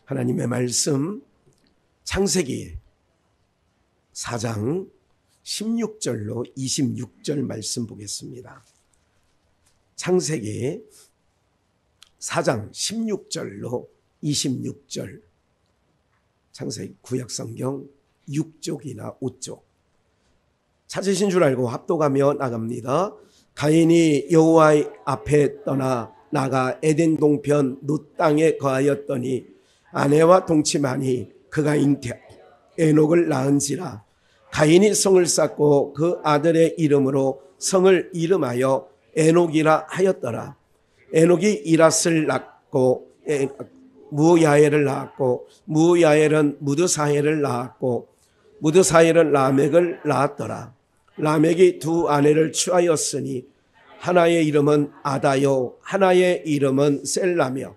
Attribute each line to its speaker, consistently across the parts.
Speaker 1: 하나님의 말씀 창세기 4장 16절로 26절 말씀 보겠습니다. 창세기 4장 16절로 26절, 창세기 구약성경 6쪽이나 5쪽. 찾으신 줄 알고 합독하며 나갑니다. 가인이 여호와의 앞에 떠나 나가 에덴 동편 룻 땅에 거하였더니 아내와 동침하니 그가 잉태 에녹을 낳은지라. 가인이 성을 쌓고 그 아들의 이름으로 성을 이름하여 에녹이라 하였더라. 에녹이 이랏을 낳고 무야엘을 낳았고 무야엘은 무드사헬을 낳았고 무드사헬은 라멕을 낳았더라. 라멕이 두 아내를 취하였으니 하나의 이름은 아다요 하나의 이름은 셀라며,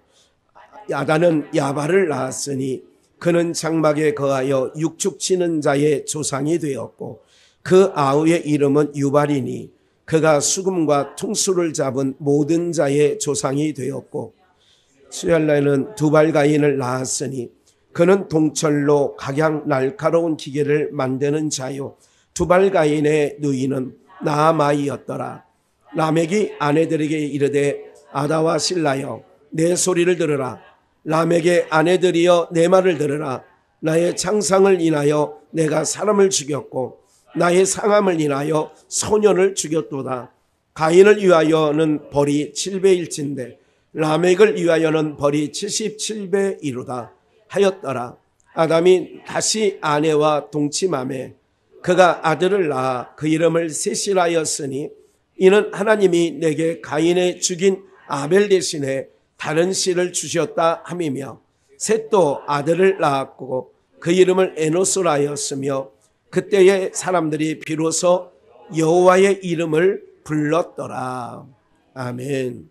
Speaker 1: 아다는 야발을 낳았으니 그는 장막에 거하여 육축치는 자의 조상이 되었고 그 아우의 이름은 유발이니 그가 수금과 퉁수를 잡은 모든 자의 조상이 되었고, 수엘라는 두발가인을 낳았으니 그는 동철로 각양 날카로운 기계를 만드는 자요 두발가인의 누이는 나아마이였더라. 라멕이 아내들에게 이르되 아다와 실라여 내 소리를 들으라. 라멕의 아내들이여 내 말을 들으라. 나의 창상을 인하여 내가 사람을 죽였고 나의 상함을 인하여 소년을 죽였도다. 가인을 위하여는 벌이 7배일진데 라멕을 위하여는 벌이 77배이로다 하였더라. 아담이 다시 아내와 동침하매 그가 아들을 낳아 그 이름을 셋이라 하였으니 이는 하나님이 내게 가인의 죽인 아벨 대신에 다른 씨를 주셨다 함이며, 셋도 아들을 낳았고 그 이름을 에노스라 하였으며 그때의 사람들이 비로소 여호와의 이름을 불렀더라. 아멘.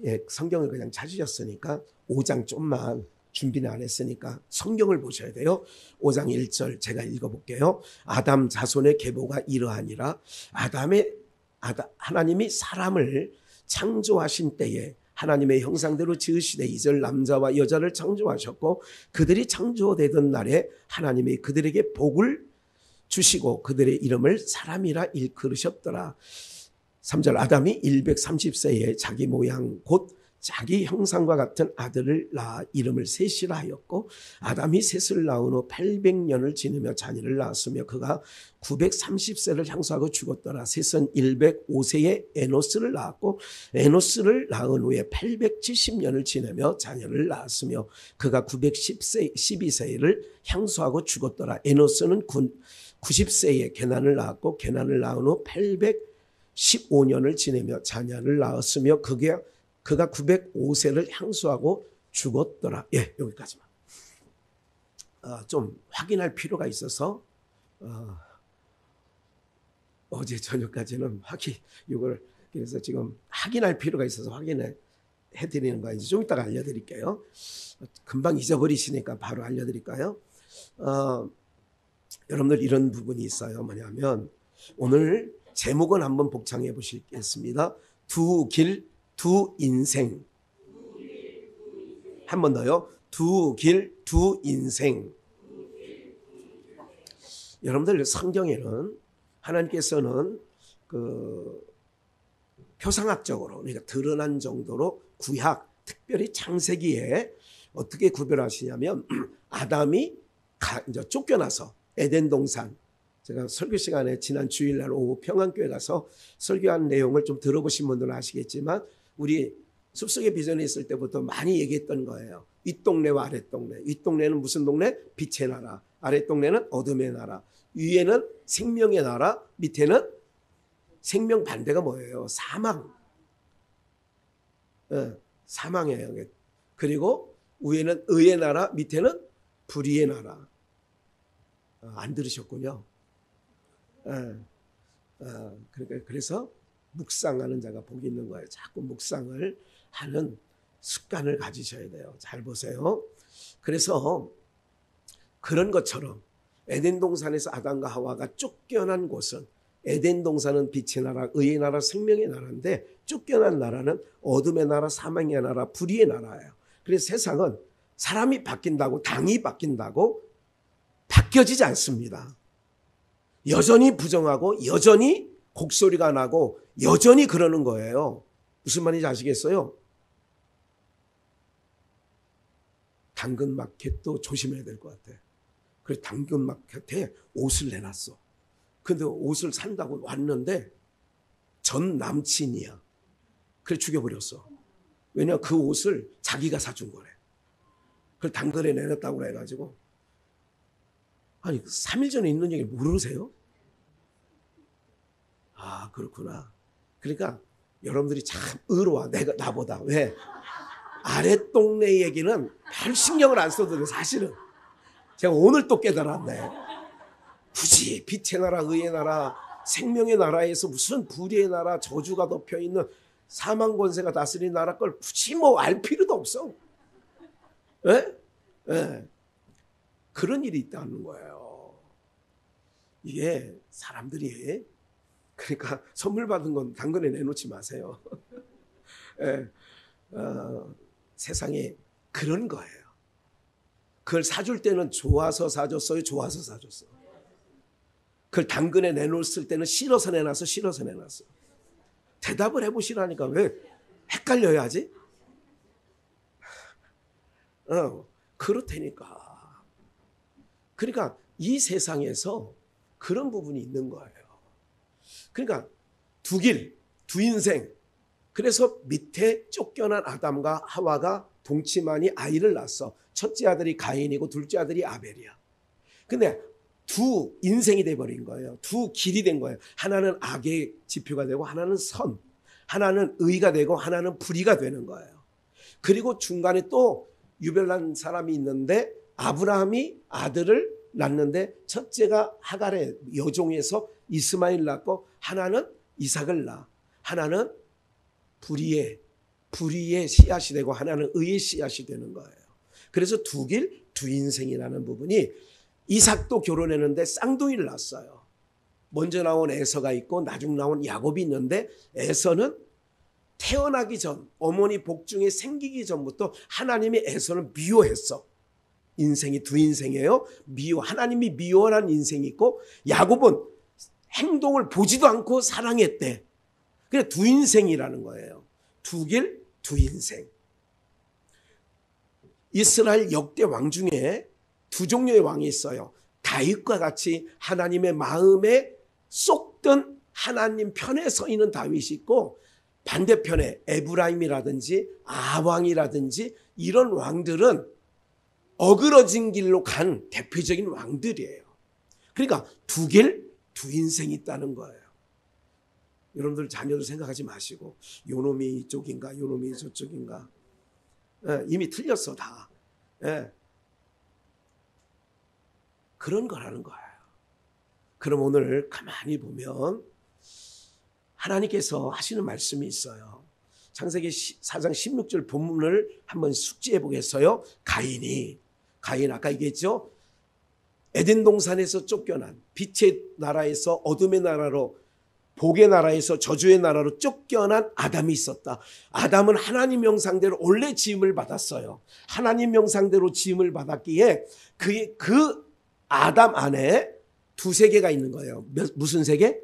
Speaker 1: 예, 성경을 그냥 찾으셨으니까 5장 좀만 준비는 안 했으니까 성경을 보셔야 돼요. 5장 1절 제가 읽어볼게요. 아담 자손의 계보가 이러하니라. 하나님이 사람을 창조하신 때에 하나님의 형상대로 지으시되 2절 남자와 여자를 창조하셨고 그들이 창조되던 날에 하나님이 그들에게 복을 주시고 그들의 이름을 사람이라 일컬으셨더라. 3절 아담이 130세에 자기 모양 곧 자기 형상과 같은 아들을 낳아 이름을 셋이라 하였고, 아담이 셋을 낳은 후 800년을 지내며 자녀를 낳았으며 그가 930세를 향수하고 죽었더라. 셋은 105세에 에노스를 낳았고 에노스를 낳은 후에 870년을 지내며 자녀를 낳았으며 그가 912세를 향수하고 죽었더라. 에노스는 90세에 게난을 낳았고 게난을 낳은 후 815년을 지내며 자녀를 낳았으며 그가 905세를 향수하고 죽었더라. 예, 여기까지만. 좀 확인할 필요가 있어서 어제 저녁까지는 이걸 그래서 지금 확인할 필요가 있어서 확인해 드리는 거예요. 좀 이따가 알려드릴게요. 금방 잊어버리시니까 바로 알려드릴까요? 여러분들 이런 부분이 있어요. 뭐냐면 오늘 제목은 한번 복창해 보시겠습니다. 두 길, 두 인생. 한 번 더요. 두 길, 두 인생. 여러분들 성경에는 하나님께서는 표상학적으로 그러니까 드러난 정도로 구약 특별히 창세기에 어떻게 구별하시냐면 아담이 이제 쫓겨나서 에덴 동산, 제가 설교 시간에 지난 주일날 오후 평안교회 가서 설교한 내용을 좀 들어보신 분들은 아시겠지만 우리 숲속의 비전에 있을 때부터 많이 얘기했던 거예요. 윗동네와 아랫동네. 윗동네는 무슨 동네? 빛의 나라. 아랫동네는 어둠의 나라. 위에는 생명의 나라, 밑에는 생명 반대가 뭐예요? 사망. 사망이에요. 그리고 위에는 의의 나라, 밑에는 불의의 나라. 안 들으셨군요. 그래서 묵상하는 자가 복이 있는 거예요. 자꾸 묵상을 하는 습관을 가지셔야 돼요. 잘 보세요. 그래서 그런 것처럼 에덴 동산에서 아담과 하와가 쫓겨난 곳은, 에덴 동산은 빛의 나라, 의의 나라, 생명의 나라인데 쫓겨난 나라는 어둠의 나라, 사망의 나라, 불의의 나라예요. 그래서 세상은 사람이 바뀐다고, 당이 바뀐다고 바뀌어지지 않습니다. 여전히 부정하고 여전히 곡소리가 나고 여전히 그러는 거예요. 무슨 말인지 아시겠어요? 당근마켓도 조심해야 될 것 같아. 그래서 당근마켓에 옷을 내놨어. 근데 옷을 산다고 왔는데 전 남친이야. 그래 죽여버렸어. 왜냐하면 그 옷을 자기가 사준 거래. 그걸 당근에 내놨다고 해가지고. 아니 3일 전에 있는 얘기 모르세요? 아 그렇구나. 그러니까 여러분들이 참 의로워. 나보다. 왜? 아랫동네 얘기는 별 신경을 안 써도 돼. 사실은 제가 오늘 또 깨달았네. 굳이 빛의 나라, 의의 나라, 생명의 나라에서 무슨 불의의 나라, 저주가 덮여있는 사망 권세가 다스리는 나라 걸 굳이 뭐 알 필요도 없어. 예? 예. 그런 일이 있다는 거예요. 이게 사람들이, 그러니까 선물 받은 건 당근에 내놓지 마세요. 예. 세상에 그런 거예요. 그걸 사줄 때는 좋아서 사줬어요? 좋아서 사줬어? 그걸 당근에 내놓았을 때는 싫어서 내놨어? 싫어서 내놨어? 대답을 해보시라니까. 왜 헷갈려야지? 그렇다니까. 그러니까 이 세상에서 그런 부분이 있는 거예요. 그러니까 두 길, 두 인생. 그래서 밑에 쫓겨난 아담과 하와가 동치만이 아이를 낳았어. 첫째 아들이 가인이고 둘째 아들이 아벨이야. 근데 두 인생이 돼버린 거예요. 두 길이 된 거예요. 하나는 악의 지표가 되고 하나는 선, 하나는 의가 되고 하나는 불의가 되는 거예요. 그리고 중간에 또 유별난 사람이 있는데 아브라함이 아들을 낳는데 첫째가 하갈의 여종에서 이스마엘 낳고 하나는 이삭을 낳아. 하나는 불의의 씨앗이 되고 하나는 의의 씨앗이 되는 거예요. 그래서 두 길, 두 인생이라는 부분이 이삭도 결혼했는데 쌍둥이를 낳았어요. 먼저 나온 에서가 있고 나중 나온 야곱이 있는데 에서는 태어나기 전 어머니 복중에 생기기 전부터 하나님이 에서를 미워했어. 인생이 두 인생이에요. 하나님이 미워한 인생이 있고 야곱은 행동을 보지도 않고 사랑했대. 그래 두 인생이라는 거예요. 두 길, 두 인생. 이스라엘 역대 왕 중에 두 종류의 왕이 있어요. 다윗과 같이 하나님의 마음에 쏙든 하나님 편에 서 있는 다윗이 있고 반대편에 에브라임이라든지 아왕이라든지 이런 왕들은 어그러진 길로 간 대표적인 왕들이에요. 그러니까 두 길, 두 인생이 있다는 거예요. 여러분들 자녀들 생각하지 마시고 요놈이 이쪽인가 요놈이 저쪽인가. 이미 틀렸어 다. 그런 거라는 거예요. 그럼 오늘 가만히 보면 하나님께서 하시는 말씀이 있어요. 창세기 4장 16절 본문을 한번 숙지해 보겠어요. 가인 아까 얘기했죠. 에덴 동산에서 쫓겨난 빛의 나라에서 어둠의 나라로 복의 나라에서 저주의 나라로 쫓겨난 아담이 있었다. 아담은 하나님 형상대로 원래 지음을 받았어요. 하나님 형상대로 지음을 받았기에 그 아담 안에 두 세계가 있는 거예요. 무슨 세계?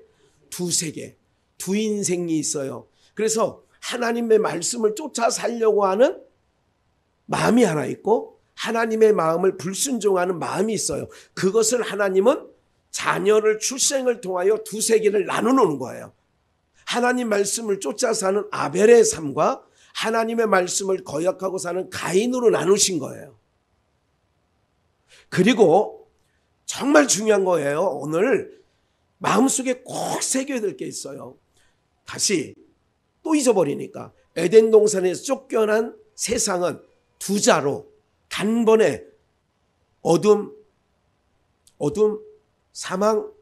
Speaker 1: 두 세계. 두 인생이 있어요. 그래서 하나님의 말씀을 쫓아 살려고 하는 마음이 하나 있고 하나님의 마음을 불순종하는 마음이 있어요. 그것을 하나님은 자녀를 출생을 통하여 두 세계를 나누는 거예요. 하나님 말씀을 쫓아 사는 아벨의 삶과 하나님의 말씀을 거역하고 사는 가인으로 나누신 거예요. 그리고 정말 중요한 거예요. 오늘 마음속에 꼭 새겨야 될 게 있어요. 다시 또 잊어버리니까 에덴 동산에서 쫓겨난 세상은 두 자로 단번에 어둠, 사망,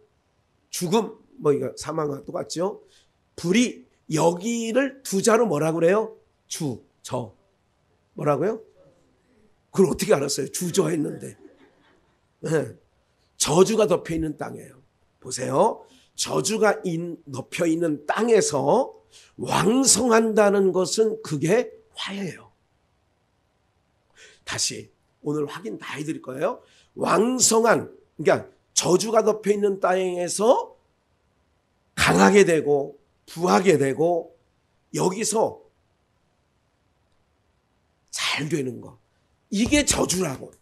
Speaker 1: 죽음, 이거 사망과 똑같죠? 불이 여기를 두 자로 뭐라고 그래요? 저. 뭐라고요? 그걸 어떻게 알았어요? 주저 했는데. 네. 저주가 덮여 있는 땅이에요. 보세요. 저주가 덮여 있는 땅에서 왕성한다는 것은 그게 화예요. 다시 오늘 확인 다 해드릴 거예요. 왕성한, 그러니까 저주가 덮여 있는 땅에서 강하게 되고 부하게 되고 여기서 잘 되는 거. 이게 저주라고.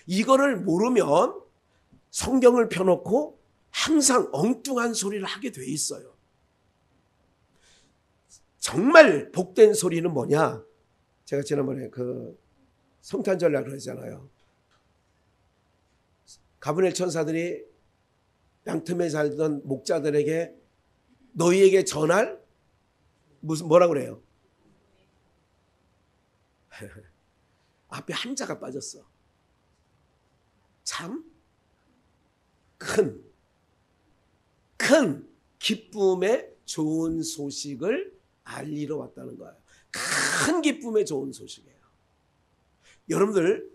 Speaker 1: 이거를 모르면 성경을 펴놓고 항상 엉뚱한 소리를 하게 돼 있어요. 정말 복된 소리는 뭐냐? 제가 지난번에 그 성탄절날 그러잖아요. 가브리엘 천사들이 양틈에 살던 목자들에게 너희에게 전할 무슨 뭐라 그래요? 앞에 한자가 빠졌어. 참 큰 기쁨의 좋은 소식을 알리러 왔다는 거예요. 큰 기쁨의 좋은 소식이에요. 여러분들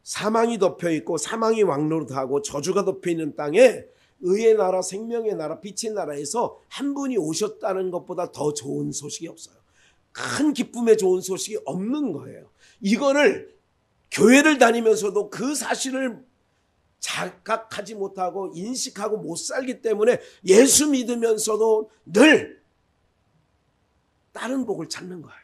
Speaker 1: 사망이 덮여 있고 사망이 왕노릇하고 저주가 덮여 있는 땅에 의의 나라, 생명의 나라, 빛의 나라에서 한 분이 오셨다는 것보다 더 좋은 소식이 없어요. 큰 기쁨의 좋은 소식이 없는 거예요. 이거를 교회를 다니면서도 그 사실을 자각하지 못하고 인식하고 못 살기 때문에 예수 믿으면서도 늘 다른 복을 찾는 거예요.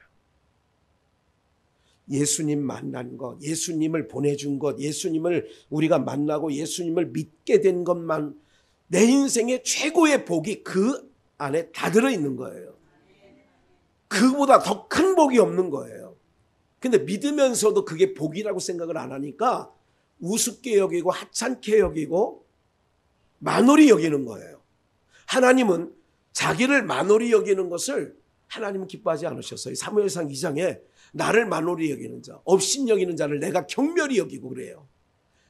Speaker 1: 예수님 만난 것, 예수님을 보내준 것, 예수님을 우리가 만나고 예수님을 믿게 된 것만 내 인생의 최고의 복이 그 안에 다 들어있는 거예요. 그보다 더 큰 복이 없는 거예요. 근데 믿으면서도 그게 복이라고 생각을 안 하니까 우습게 여기고 하찮게 여기고 만홀히 여기는 거예요. 하나님은 자기를 만홀히 여기는 것을 하나님은 기뻐하지 않으셨어요. 사무엘상 2장에 나를 만홀히 여기는 자, 업신 여기는 자를 내가 경멸히 여기고 그래요.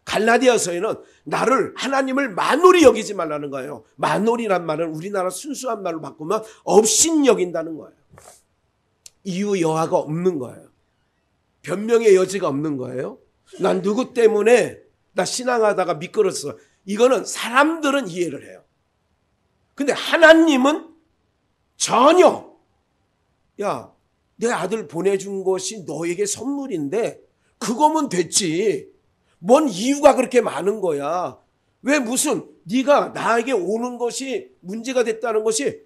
Speaker 1: 갈라디아서에는 나를 하나님을 만홀히 여기지 말라는 거예요. 만홀이란 말은 우리나라 순수한 말로 바꾸면 업신 여긴다는 거예요. 이유 여하가 없는 거예요. 변명의 여지가 없는 거예요. 난 누구 때문에 나 신앙하다가 미끄러졌어. 이거는 사람들은 이해를 해요. 근데 하나님은 전혀 야, 내 아들 보내준 것이 너에게 선물인데 그거면 됐지. 뭔 이유가 그렇게 많은 거야. 왜 무슨 네가 나에게 오는 것이 문제가 됐다는 것이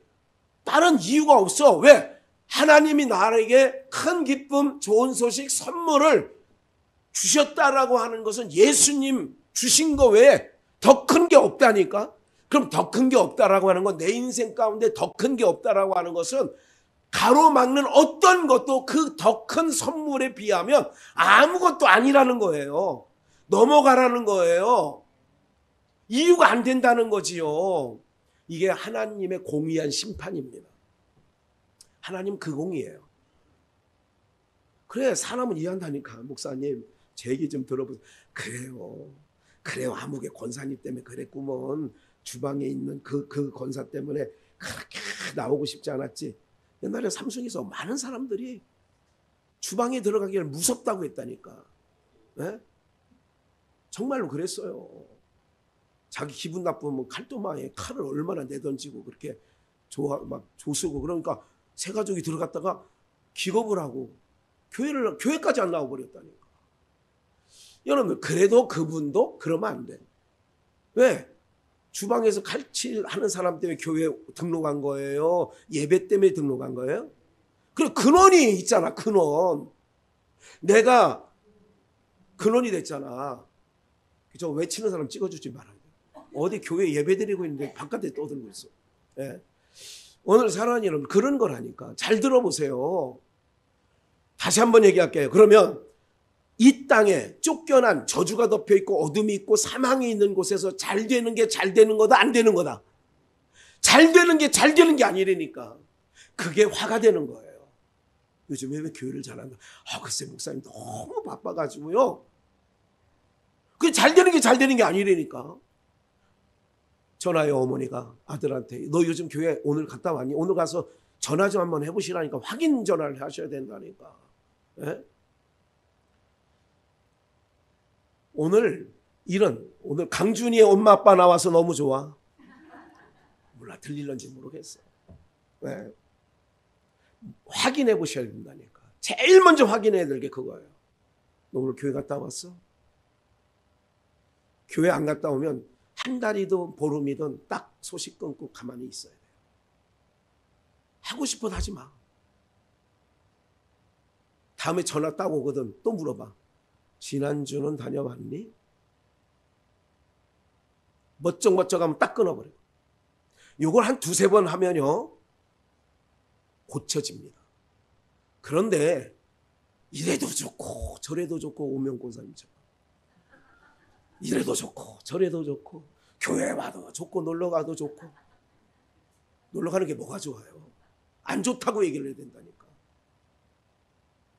Speaker 1: 다른 이유가 없어. 왜? 하나님이 나에게 큰 기쁨, 좋은 소식, 선물을 주셨다라고 하는 것은 예수님 주신 거 외에 더 큰 게 없다니까. 그럼 더 큰 게 없다라고 하는 건 내 인생 가운데 더 큰 게 없다라고 하는 것은 가로막는 어떤 것도 그 더 큰 선물에 비하면 아무것도 아니라는 거예요. 넘어가라는 거예요. 이유가 안 된다는 거지요. 이게 하나님의 공의한 심판입니다. 하나님 그 공이에요. 그래 사람은 이해한다니까. 목사님 제 얘기 좀 들어보세요. 그래요 아무개 권사님 때문에 그랬구먼. 주방에 있는 그 권사 때문에 그렇게 나오고 싶지 않았지. 옛날에 삼성에서 많은 사람들이 주방에 들어가기를 무섭다고 했다니까. 네? 정말로 그랬어요. 자기 기분 나쁘면 칼도마에 칼을 얼마나 내던지고 그렇게 막 조수고 그러니까 새 가족이 들어갔다가 기겁을 하고 교회까지 안 나와 버렸다니까. 여러분 그래도 그분도 그러면 안 돼. 왜? 주방에서 칼질하는 사람 때문에 교회에 등록한 거예요? 예배 때문에 등록한 거예요? 그리고 근원이 있잖아. 근원. 내가 근원이 됐잖아. 저 외치는 사람 찍어주지 말아요. 어디 교회 예배 드리고 있는데 바깥에 떠들고 있어. 네. 오늘 사랑하는 여러분 그런 거라니까. 잘 들어보세요. 다시 한번 얘기할게요. 그러면 이 땅에 쫓겨난 저주가 덮여있고 어둠이 있고 사망이 있는 곳에서 잘 되는 게 잘 되는 거다 안 되는 거다. 잘 되는 게 잘 되는 게 아니라니까. 그게 화가 되는 거예요. 요즘에 왜 교회를 잘한다. 글쎄 목사님 너무 바빠가지고요. 그게 잘 되는 게 잘 되는 게 아니라니까. 전화해 어머니가 아들한테 너 요즘 교회 오늘 갔다 왔니? 오늘 가서 전화 좀 한번 해보시라니까. 확인 전화를 하셔야 된다니까. 예? 오늘 강준이의 엄마 아빠 나와서 너무 좋아. 몰라 들릴런지 모르겠어. 네. 확인해 보셔야 된다니까. 제일 먼저 확인해야 될 게 그거예요. 너 오늘 교회 갔다 왔어? 교회 안 갔다 오면 한 달이든 보름이든 딱 소식 끊고 가만히 있어야 돼요. 하고 싶어도 하지 마. 다음에 전화 딱 오거든. 또 물어봐. 지난주는 다녀왔니? 멋쩍하면 딱 끊어버려. 요걸 한 두세 번 하면요 고쳐집니다. 그런데 이래도 좋고 저래도 좋고 오명고사님처럼 이래도 좋고 저래도 좋고 교회 와도 좋고 놀러 가도 좋고, 놀러 가는 게 뭐가 좋아요? 안 좋다고 얘기를 해야 된다니까.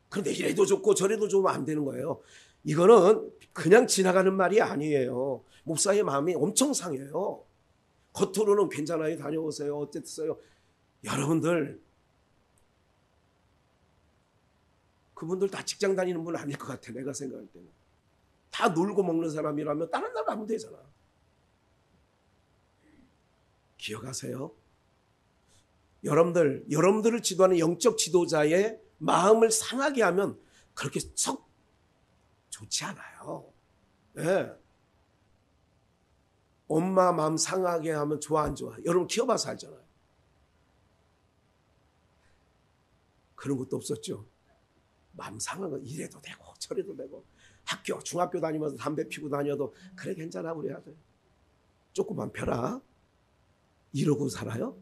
Speaker 1: 그런데 이래도 좋고 저래도 좋으면 안 되는 거예요. 이거는 그냥 지나가는 말이 아니에요. 목사의 마음이 엄청 상해요. 겉으로는 괜찮아요, 다녀오세요, 어쨌어요. 여러분들 그분들 다 직장 다니는 분 아닐 것 같아. 내가 생각할 때는 다 놀고 먹는 사람이라면 다른 나라 가면 되잖아. 기억하세요. 여러분들을 지도하는 영적 지도자의 마음을 상하게 하면 그렇게 썩 좋지 않아요. 네. 엄마 마음 상하게 하면 좋아 안 좋아? 여러분 키워봐서 알잖아요. 그런 것도 없었죠. 마음 상한 거 이래도 되고 저래도 되고, 중학교 다니면서 담배 피고 다녀도 그래 괜찮아 우리 아들 조금만 펴라 이러고 살아요?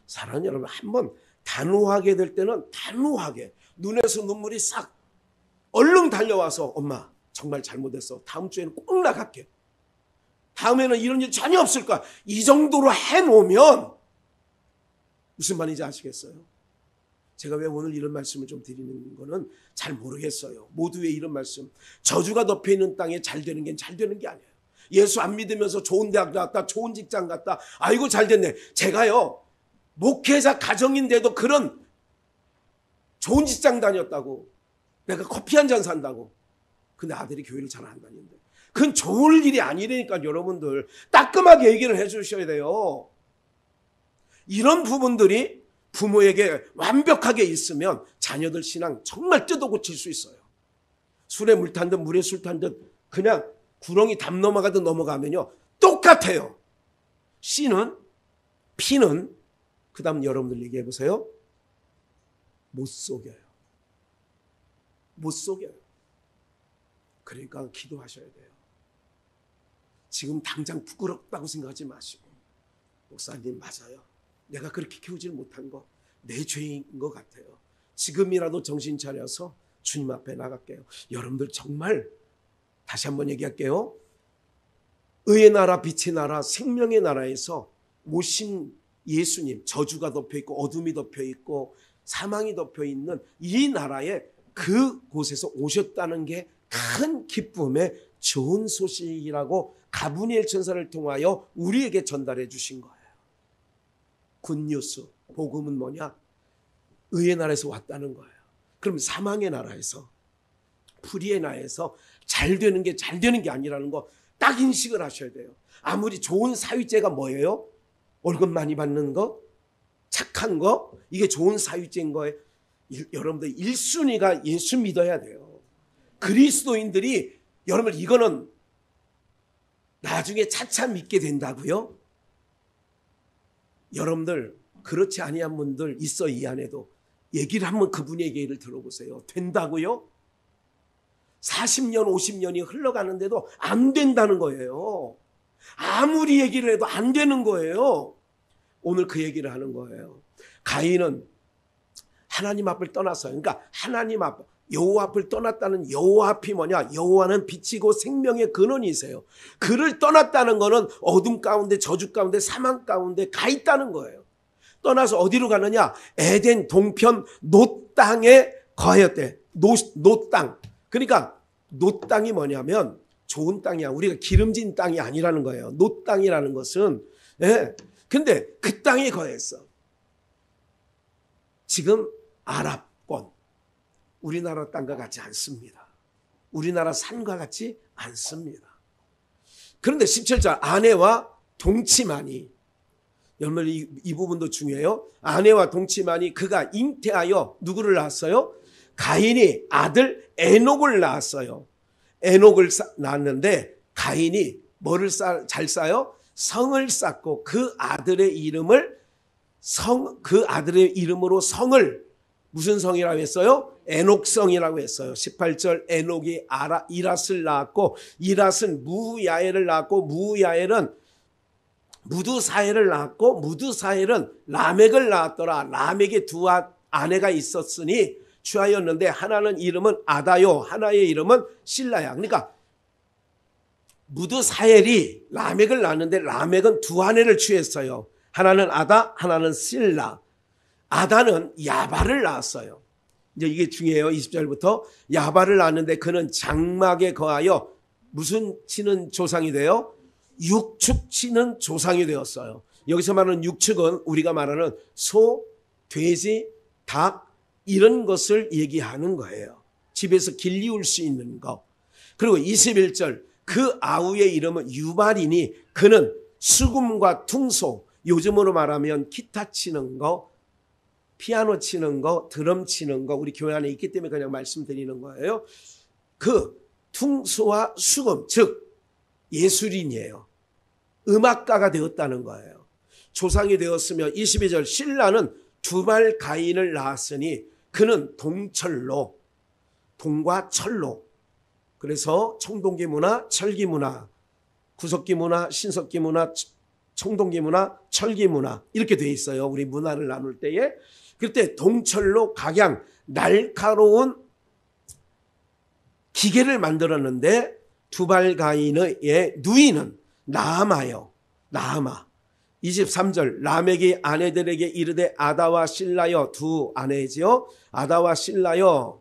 Speaker 1: 사랑하는 여러분, 한번 단호하게 될 때는 단호하게 눈에서 눈물이 싹 얼른 달려와서 엄마 정말 잘못했어, 다음 주에는 꼭 나갈게, 다음에는 이런 일 전혀 없을 거야, 이 정도로 해놓으면 무슨 말인지 아시겠어요? 제가 왜 오늘 이런 말씀을 좀 드리는 거는 잘 모르겠어요. 모두의 이런 말씀, 저주가 덮여있는 땅에 잘 되는 게 잘 되는 게 아니에요. 예수 안 믿으면서 좋은 대학 갔다 좋은 직장 갔다 아이고 잘 됐네. 제가요 목회자 가정인데도 그런 좋은 직장 다녔다고, 내가 커피 한 잔 산다고, 근데 아들이 교회를 잘 안 다니는데 그건 좋을 일이 아니라니까. 여러분들 따끔하게 얘기를 해 주셔야 돼요. 이런 부분들이 부모에게 완벽하게 있으면 자녀들 신앙 정말 뜯어 고칠 수 있어요. 술에 물 탄 듯 물에 술 탄 듯 그냥 구렁이 담 넘어가듯 넘어가면요 똑같아요. 씨는, 피는, 그 다음 여러분들 얘기해 보세요. 못 속여요. 못 속여요. 그러니까 기도하셔야 돼요. 지금 당장 부끄럽다고 생각하지 마시고, 목사님 맞아요, 내가 그렇게 키우질 못한 거 내 죄인 것 같아요. 지금이라도 정신 차려서 주님 앞에 나갈게요. 여러분들 정말 다시 한번 얘기할게요. 의의 나라, 빛의 나라, 생명의 나라에서 오신 예수님, 저주가 덮여있고 어둠이 덮여있고 사망이 덮여있는 이 나라에 그곳에서 오셨다는 게 큰 기쁨의 좋은 소식이라고 가브리엘 천사를 통하여 우리에게 전달해 주신 거예요. 굿뉴스, 복음은 뭐냐? 의의 나라에서 왔다는 거예요. 그럼 사망의 나라에서, 불의의 나라에서 잘 되는 게 잘 되는 게 아니라는 거 딱 인식을 하셔야 돼요. 아무리 좋은 사위죄가 뭐예요? 월급 많이 받는 거, 착한 거, 이게 좋은 사위죄인 거예요. 여러분들 1순위가 예수 믿어야 돼요. 그리스도인들이, 여러분 이거는 나중에 차차 믿게 된다고요? 여러분들 그렇지 아니한 분들 있어. 이 안에도 얘기를 한번 그분의 얘기를 들어보세요. 된다고요? 40년 50년이 흘러가는데도 안 된다는 거예요. 아무리 얘기를 해도 안 되는 거예요. 오늘 그 얘기를 하는 거예요. 가인은 하나님 앞을 떠났어요. 그러니까 하나님 앞, 여호와 앞을 떠났다는 여호와 앞이 뭐냐? 여호와는 빛이고 생명의 근원이세요. 그를 떠났다는 것은 어둠 가운데, 저주 가운데, 사망 가운데 가 있다는 거예요. 떠나서 어디로 가느냐? 에덴 동편 놋 땅에 거하였대. 놋 땅. 그러니까 놋 땅이 뭐냐면 좋은 땅이야. 우리가 기름진 땅이 아니라는 거예요. 놋 땅이라는 것은. 예. 근데 그 땅에 거했어. 지금 아랍권, 우리나라 땅과 같지 않습니다. 우리나라 산과 같지 않습니다. 그런데 17절, 아내와 동치마니, 여러분 이 부분도 중요해요. 아내와 동치마니 그가 잉태하여 누구를 낳았어요? 가인이 아들 에녹을 낳았어요. 에녹을 낳았는데 가인이 뭐를 잘 쌓아요? 성을 쌓고 그 아들의 이름으로 성을 무슨 성이라고 했어요? 에녹성이라고 했어요. 18절 에녹이 이랏을 낳았고 이랏은 무야엘을 낳았고 무야엘은 무두사엘을 낳았고 무두사엘은 라멕을 낳았더라. 라멕에 두 아내가 있었으니 취하였는데 하나는 이름은 아다요 하나의 이름은 실라야. 그러니까 무두사엘이 라멕을 낳았는데 라멕은 두 아내를 취했어요. 하나는 아다 하나는 실라. 아다는 야발을 낳았어요. 이제 이게 중요해요. 20절부터 야발을 낳았는데 그는 장막에 거하여 무슨 치는 조상이 돼요? 육축 치는 조상이 되었어요. 여기서 말하는 육축은 우리가 말하는 소, 돼지, 닭 이런 것을 얘기하는 거예요. 집에서 길리울 수 있는 거. 그리고 21절 그 아우의 이름은 유발이니 그는 수금과 퉁소, 요즘으로 말하면 기타 치는 거, 피아노 치는 거, 드럼 치는 거 우리 교회 안에 있기 때문에 그냥 말씀드리는 거예요. 그 퉁소와 수금 즉 예술인이에요. 음악가가 되었다는 거예요. 조상이 되었으며 22절 신라는 두발 가인을 낳았으니 그는 동철로 동과 철로 그래서 청동기 문화, 철기 문화, 구석기 문화, 신석기 문화, 청동기 문화, 철기 문화 이렇게 돼 있어요. 우리 문화를 나눌 때에 그때 동철로 각양 날카로운 기계를 만들었는데 두발 가인의 누이는 나아마요. 나아마. 23절 라멕이 아내들에게 이르되 아다와 실라여 두 아내지요. 아다와 실라여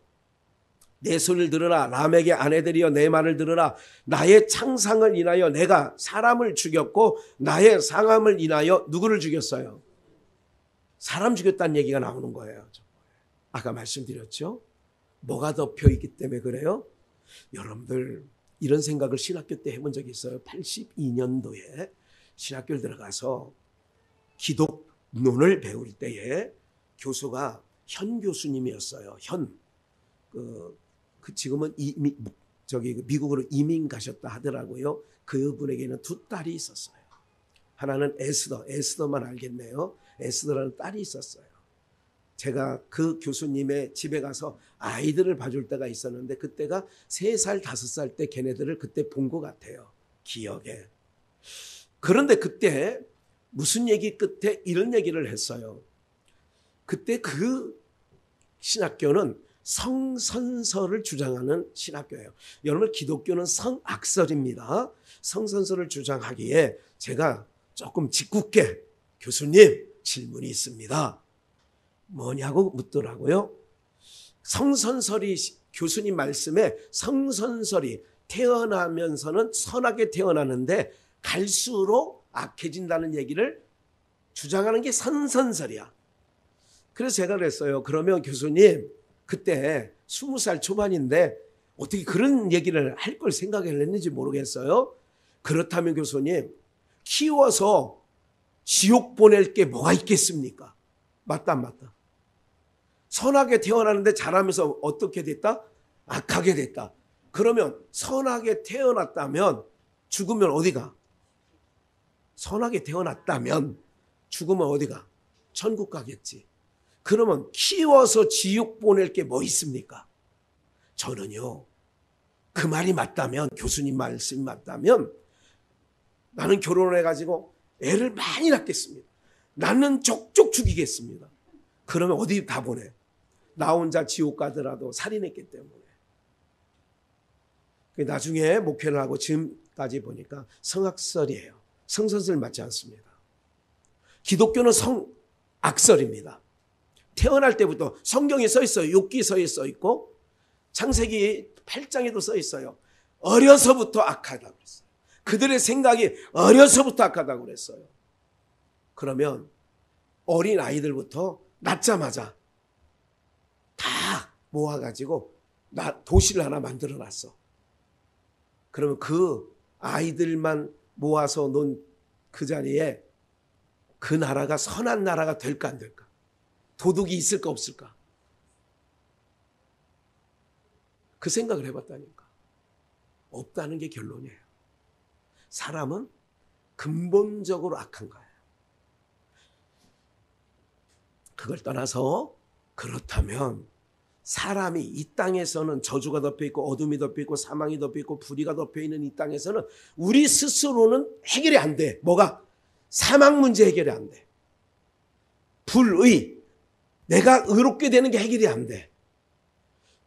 Speaker 1: 내 소리를 들으라. 라멕의 아내들이여 내 말을 들으라. 나의 창상을 인하여 내가 사람을 죽였고 나의 상함을 인하여 누구를 죽였어요? 사람 죽였다는 얘기가 나오는 거예요. 아까 말씀드렸죠. 뭐가 덮여 있기 때문에 그래요? 여러분들 이런 생각을 신학교 때 해본 적이 있어요. 82년도에 신학교를 들어가서 기독론을 배울 때에 교수가 현 교수님이었어요. 지금은 미국으로 이민 가셨다 하더라고요. 그분에게는 두 딸이 있었어요. 하나는 에스더만 알겠네요. 에스더라는 딸이 있었어요. 제가 그 교수님의 집에 가서 아이들을 봐줄 때가 있었는데 그때가 3살, 5살 때 걔네들을 그때 본 것 같아요. 기억에. 그런데 그때 무슨 얘기 끝에 이런 얘기를 했어요. 그때 그 신학교는 성선설을 주장하는 신학교예요. 여러분 기독교는 성악설입니다. 성선설을 주장하기에 제가 조금 짓궂게 교수님 질문이 있습니다. 뭐냐고 묻더라고요. 성선설이 교수님 말씀에 성선설이 태어나면서는 선하게 태어나는데 갈수록 악해진다는 얘기를 주장하는 게 성선설이야. 그래서 제가 그랬어요. 그러면 교수님 그때 20살 초반인데 어떻게 그런 얘기를 할 걸 생각을 했는지 모르겠어요. 그렇다면 교수님 키워서 지옥 보낼 게 뭐가 있겠습니까? 맞다 안 맞다? 선하게 태어나는데 자라면서 어떻게 됐다? 악하게 됐다. 그러면 선하게 태어났다면 죽으면 어디가? 선하게 태어났다면 죽으면 어디가? 천국 가겠지. 그러면 키워서 지옥 보낼 게 뭐 있습니까? 저는요. 그 말이 맞다면 교수님 말씀이 맞다면 나는 결혼해가지고 애를 많이 낳겠습니다. 낳는 족족 죽이겠습니다. 그러면 어디 다 보내? 나 혼자 지옥 가더라도 살인했기 때문에. 나중에 목회를 하고 지금까지 보니까 성악설이에요. 성선설 맞지 않습니다. 기독교는 성악설입니다. 태어날 때부터 성경에 써 있어요. 욥기서에 써 있고 창세기 8장에도 써 있어요. 어려서부터 악하다고 그랬어요. 그들의 생각이 어려서부터 악하다고 그랬어요. 그러면 어린 아이들부터 낳자마자 다 모아가지고 도시를 하나 만들어놨어. 그러면 그 아이들만 모아서 놓은 그 자리에 그 나라가 선한 나라가 될까 안 될까? 도둑이 있을까 없을까? 그 생각을 해봤다니까. 없다는 게 결론이에요. 사람은 근본적으로 악한 거예요. 그걸 떠나서 그렇다면 사람이 이 땅에서는 저주가 덮여있고 어둠이 덮여있고 사망이 덮여있고 불의가 덮여있는 이 땅에서는 우리 스스로는 해결이 안 돼. 뭐가? 사망 문제 해결이 안 돼. 불의, 내가 의롭게 되는 게 해결이 안 돼.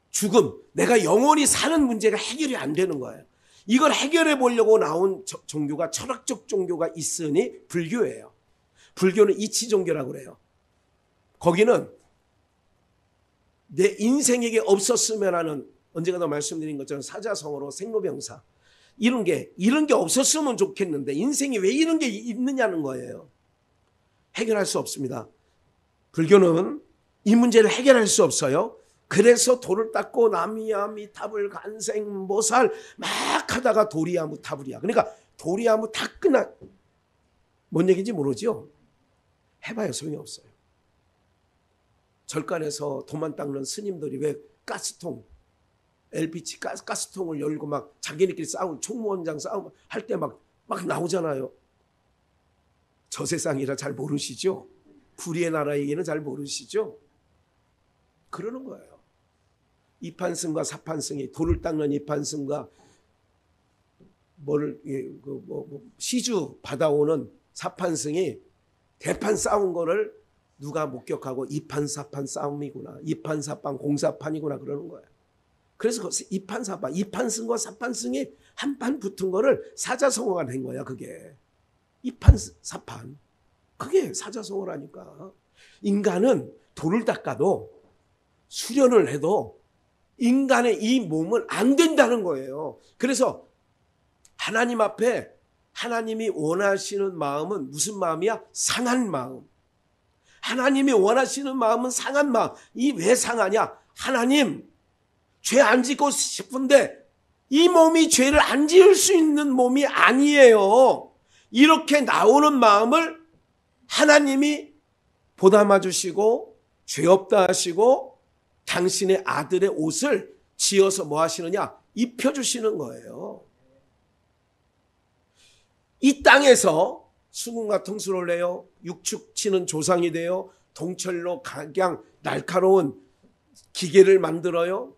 Speaker 1: 죽음, 내가 영원히 사는 문제가 해결이 안 되는 거예요. 이걸 해결해 보려고 나온 종교가 철학적 종교가 있으니 불교예요. 불교는 이치 종교라고 그래요. 거기는 내 인생에게 없었으면 하는, 언젠가 더 말씀드린 것처럼 사자성어로 생로병사, 이런 게 없었으면 좋겠는데 인생이 왜 이런 게 있느냐는 거예요. 해결할 수 없습니다. 불교는 이 문제를 해결할 수 없어요. 그래서 돌을 닦고 나미야미 탑을 간생모살 막 하다가 도리야무 타불이야. 그러니까 도리야무 다 끝나. 뭔 얘기인지 모르죠? 해봐야 소용이 없어요. 절간에서 도만 닦는 스님들이 왜 가스통, LPG 가스통을 열고 막 자기네끼리 싸우고 총무원장 싸움 할 때 막 나오잖아요. 저 세상이라 잘 모르시죠? 불의의 나라 얘기는 잘 모르시죠? 그러는 거예요. 이판승과 사판승이, 돌을 닦는 이판승과 시주 받아오는 사판승이 대판 싸운 거를 누가 목격하고 이판사판 싸움이구나, 이판사판 공사판이구나 그러는 거예요. 그래서 이판사판, 이판승과 사판승이 한판 붙은 거를 사자성어가 된 거야. 그게 이판사판, 그게 사자성어라니까. 인간은 돌을 닦아도 수련을 해도 인간의 이 몸은 안 된다는 거예요. 그래서 하나님 앞에 하나님이 원하시는 마음은 무슨 마음이야? 상한 마음. 하나님이 원하시는 마음은 상한 마음. 이 왜 상하냐? 하나님, 죄 안 짓고 싶은데 이 몸이 죄를 안 지을 수 있는 몸이 아니에요. 이렇게 나오는 마음을 하나님이 보담아 주시고 죄 없다 하시고 당신의 아들의 옷을 지어서 뭐 하시느냐? 입혀주시는 거예요. 이 땅에서 수군과 통수를 내요. 육축 치는 조상이 되어 동철로 각양 날카로운 기계를 만들어요.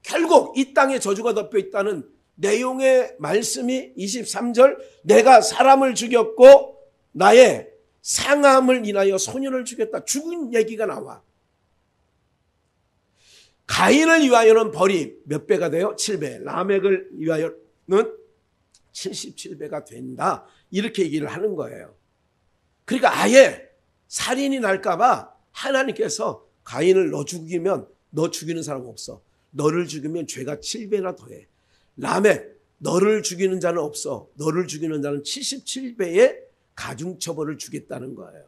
Speaker 1: 결국 이 땅에 저주가 덮여 있다는 내용의 말씀이 23절, 내가 사람을 죽였고 나의 상함을 인하여 소년을 죽였다. 죽은 얘기가 나와. 가인을 위하여는 벌이 몇 배가 돼요? 7배. 라멕을 위하여는 77배가 된다. 이렇게 얘기를 하는 거예요. 그러니까 아예 살인이 날까봐 하나님께서 가인을 너 죽이면 너 죽이는 사람 없어. 너를 죽이면 죄가 7배나 더해. 라멕, 너를 죽이는 자는 없어. 너를 죽이는 자는 77배의 가중처벌을 주겠다는 거예요.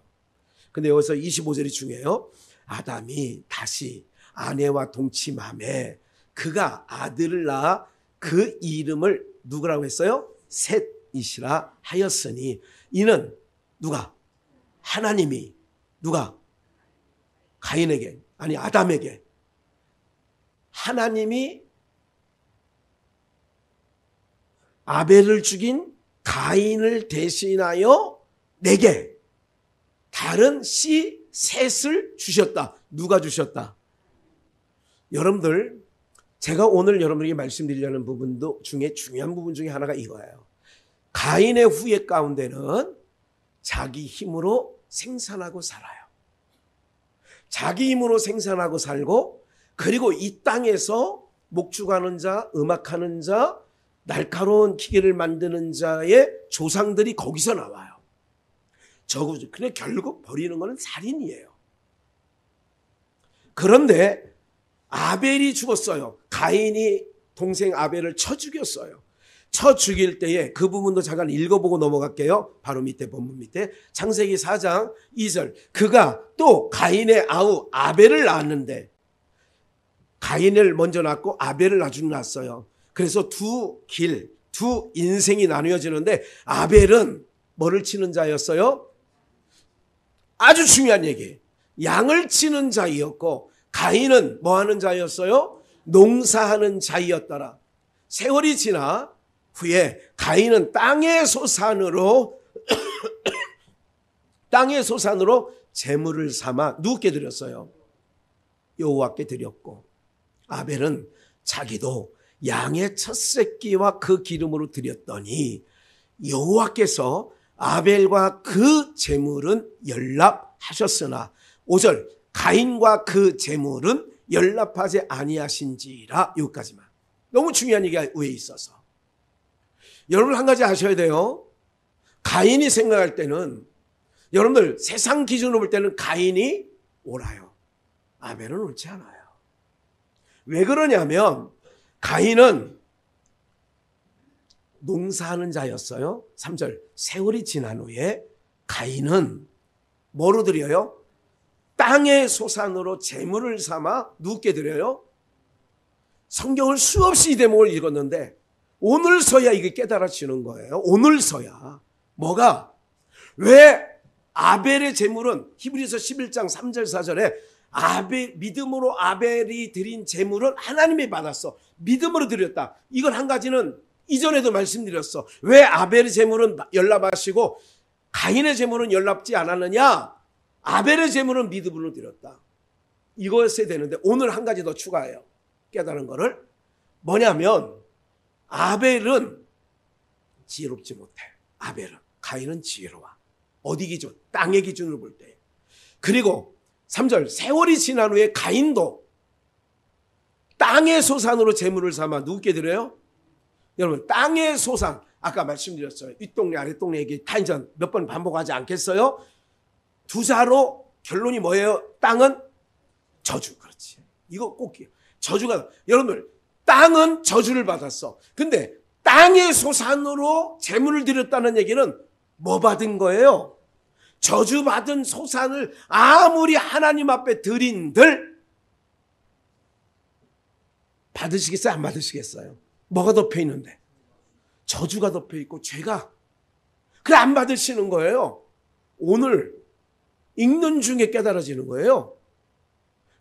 Speaker 1: 근데 여기서 25절이 중요해요. 아담이 다시 아내와 동침하매 그가 아들을 낳아 그 이름을 누구라고 했어요? 셋이시라 하였으니, 이는 누가? 하나님이 누가? 가인에게, 아니 아담에게, 하나님이 아벨을 죽인 가인을 대신하여 내게 다른 씨 셋을 주셨다. 누가 주셨다? 여러분들, 제가 오늘 여러분에게 말씀드리려는 부분도 중에 중요한 부분 중에 하나가 이거예요. 가인의 후예 가운데는 자기 힘으로 생산하고 살아요. 자기 힘으로 생산하고 살고, 그리고 이 땅에서 목축하는 자, 음악하는 자, 날카로운 기계를 만드는 자의 조상들이 거기서 나와요. 근데 결국 벌이는 것은 살인이에요. 그런데 아벨이 죽었어요. 가인이 동생 아벨을 쳐 죽였어요. 쳐 죽일 때에 그 부분도 잠깐 읽어보고 넘어갈게요. 바로 밑에 본문 밑에 창세기 4장 2절. 그가 또 가인의 아우 아벨을 낳았는데, 가인을 먼저 낳고 아벨을 나중에 낳았어요. 그래서 두 인생이 나누어지는데, 아벨은 뭐를 치는 자였어요? 아주 중요한 얘기. 양을 치는 자였고, 가인은 뭐 하는 자였어요? 농사하는 자이었더라. 세월이 지나 후에 가인은 땅의 소산으로 제물을 삼아 누구께 드렸어요? 여호와께 드렸고, 아벨은 자기도 양의 첫 새끼와 그 기름으로 드렸더니 여호와께서 아벨과 그 제물은 연락하셨으나 5절 가인과 그 제물은 연락하지 아니하신지라. 여기까지만. 너무 중요한 얘기가 위에 있어서 여러분 한 가지 아셔야 돼요. 가인이 생각할 때는, 여러분들 세상 기준으로 볼 때는 가인이 옳아요. 아벨은 옳지 않아요. 왜 그러냐면 가인은 농사하는 자였어요. 3절 세월이 지난 후에 가인은 뭐로 드려요? 땅의 소산으로 제물을 삼아 누구께 드려요? 성경을 수없이 이 대목을 읽었는데 오늘서야 이게 깨달아지는 거예요. 오늘서야. 뭐가? 왜 아벨의 제물은 히브리서 11장 3절 4절에 믿음으로 아벨이 드린 제물은 하나님이 받았어. 믿음으로 드렸다. 이건 한 가지는 이전에도 말씀드렸어. 왜 아벨의 제물은 연락하시고 가인의 제물은 연락지 않았느냐? 아벨의 제물은 믿음으로 드렸다. 이거였어야 되는데 오늘 한 가지 더 추가해요. 깨달은 거를. 뭐냐면 아벨은 지혜롭지 못해. 아벨은. 가인은 지혜로워. 어디 기준? 땅의 기준으로 볼 때. 그리고 3절 세월이 지난 후에 가인도 땅의 소산으로 제물을 삼아 누구께 드려요? 여러분 땅의 소산, 아까 말씀드렸어요. 윗동네 아랫동네 얘기 다 이제 몇 번 반복하지 않겠어요? 두 자로 결론이 뭐예요? 땅은 저주. 그렇지. 이거 꼭 저주가. 여러분들 땅은 저주를 받았어. 근데 땅의 소산으로 제물을 드렸다는 얘기는 뭐 받은 거예요? 저주받은 소산을 아무리 하나님 앞에 드린들 받으시겠어요? 안 받으시겠어요? 뭐가 덮여 있는데? 저주가 덮여 있고 죄가. 그래 안 받으시는 거예요. 오늘 읽는 중에 깨달아지는 거예요.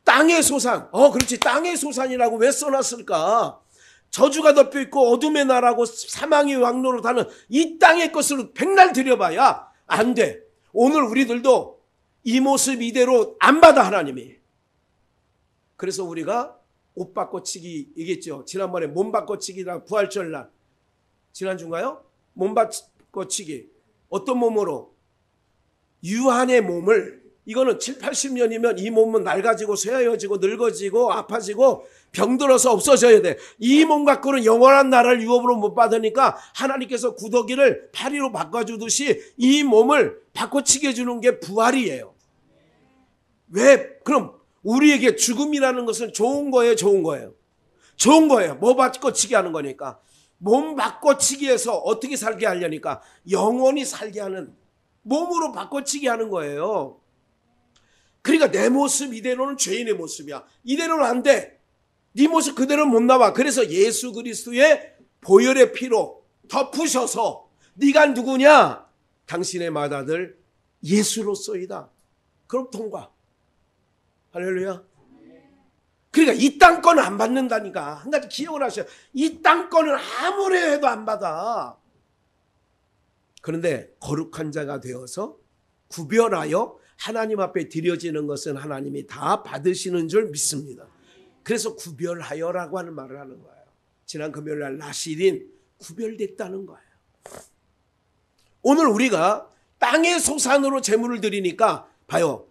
Speaker 1: 땅의 소산. 그렇지. 땅의 소산이라고 왜 써놨을까? 저주가 덮여 있고 어둠의 나라고 사망의 왕노로 타는 이 땅의 것을 백날 드려봐야 안 돼. 오늘 우리들도 이 모습 이대로 안 받아 하나님이. 그래서 우리가 옷 바꿔치기 얘기했죠. 지난번에 몸 바꿔치기랑 부활절날. 지난주인가요? 몸 바꿔치기. 어떤 몸으로? 유한의 몸을. 이거는 7, 80년이면 이 몸은 낡아지고 쇠하여지고 늙어지고 아파지고 병들어서 없어져야 돼. 이 몸 갖고는 영원한 나라를 유업으로 못 받으니까 하나님께서 구더기를 파리로 바꿔주듯이 이 몸을 바꿔치기 해주는 게 부활이에요. 왜? 그럼 우리에게 죽음이라는 것은 좋은 거예요? 좋은 거예요? 좋은 거예요. 뭐 바꿔치기 하는 거니까. 몸 바꿔치기해서 어떻게 살게 하려니까 영원히 살게 하는 몸으로 바꿔치기 하는 거예요. 그러니까 내 모습 이대로는 죄인의 모습이야. 이대로는 안 돼. 네 모습 그대로는 못 나와. 그래서 예수 그리스도의 보혈의 피로 덮으셔서 네가 누구냐? 당신의 맏아들 예수로서이다. 그럼 통과. 할렐루야. 그러니까 이 땅 거는 안 받는다니까. 한 가지 기억을 하셔요. 이 땅 거는 아무리 해도 안 받아. 그런데 거룩한 자가 되어서 구별하여 하나님 앞에 드려지는 것은 하나님이 다 받으시는 줄 믿습니다. 그래서 구별하여라고 하는 말을 하는 거예요. 지난 금요일날 나실인 구별됐다는 거예요. 오늘 우리가 땅의 소산으로 제물을 드리니까 봐요.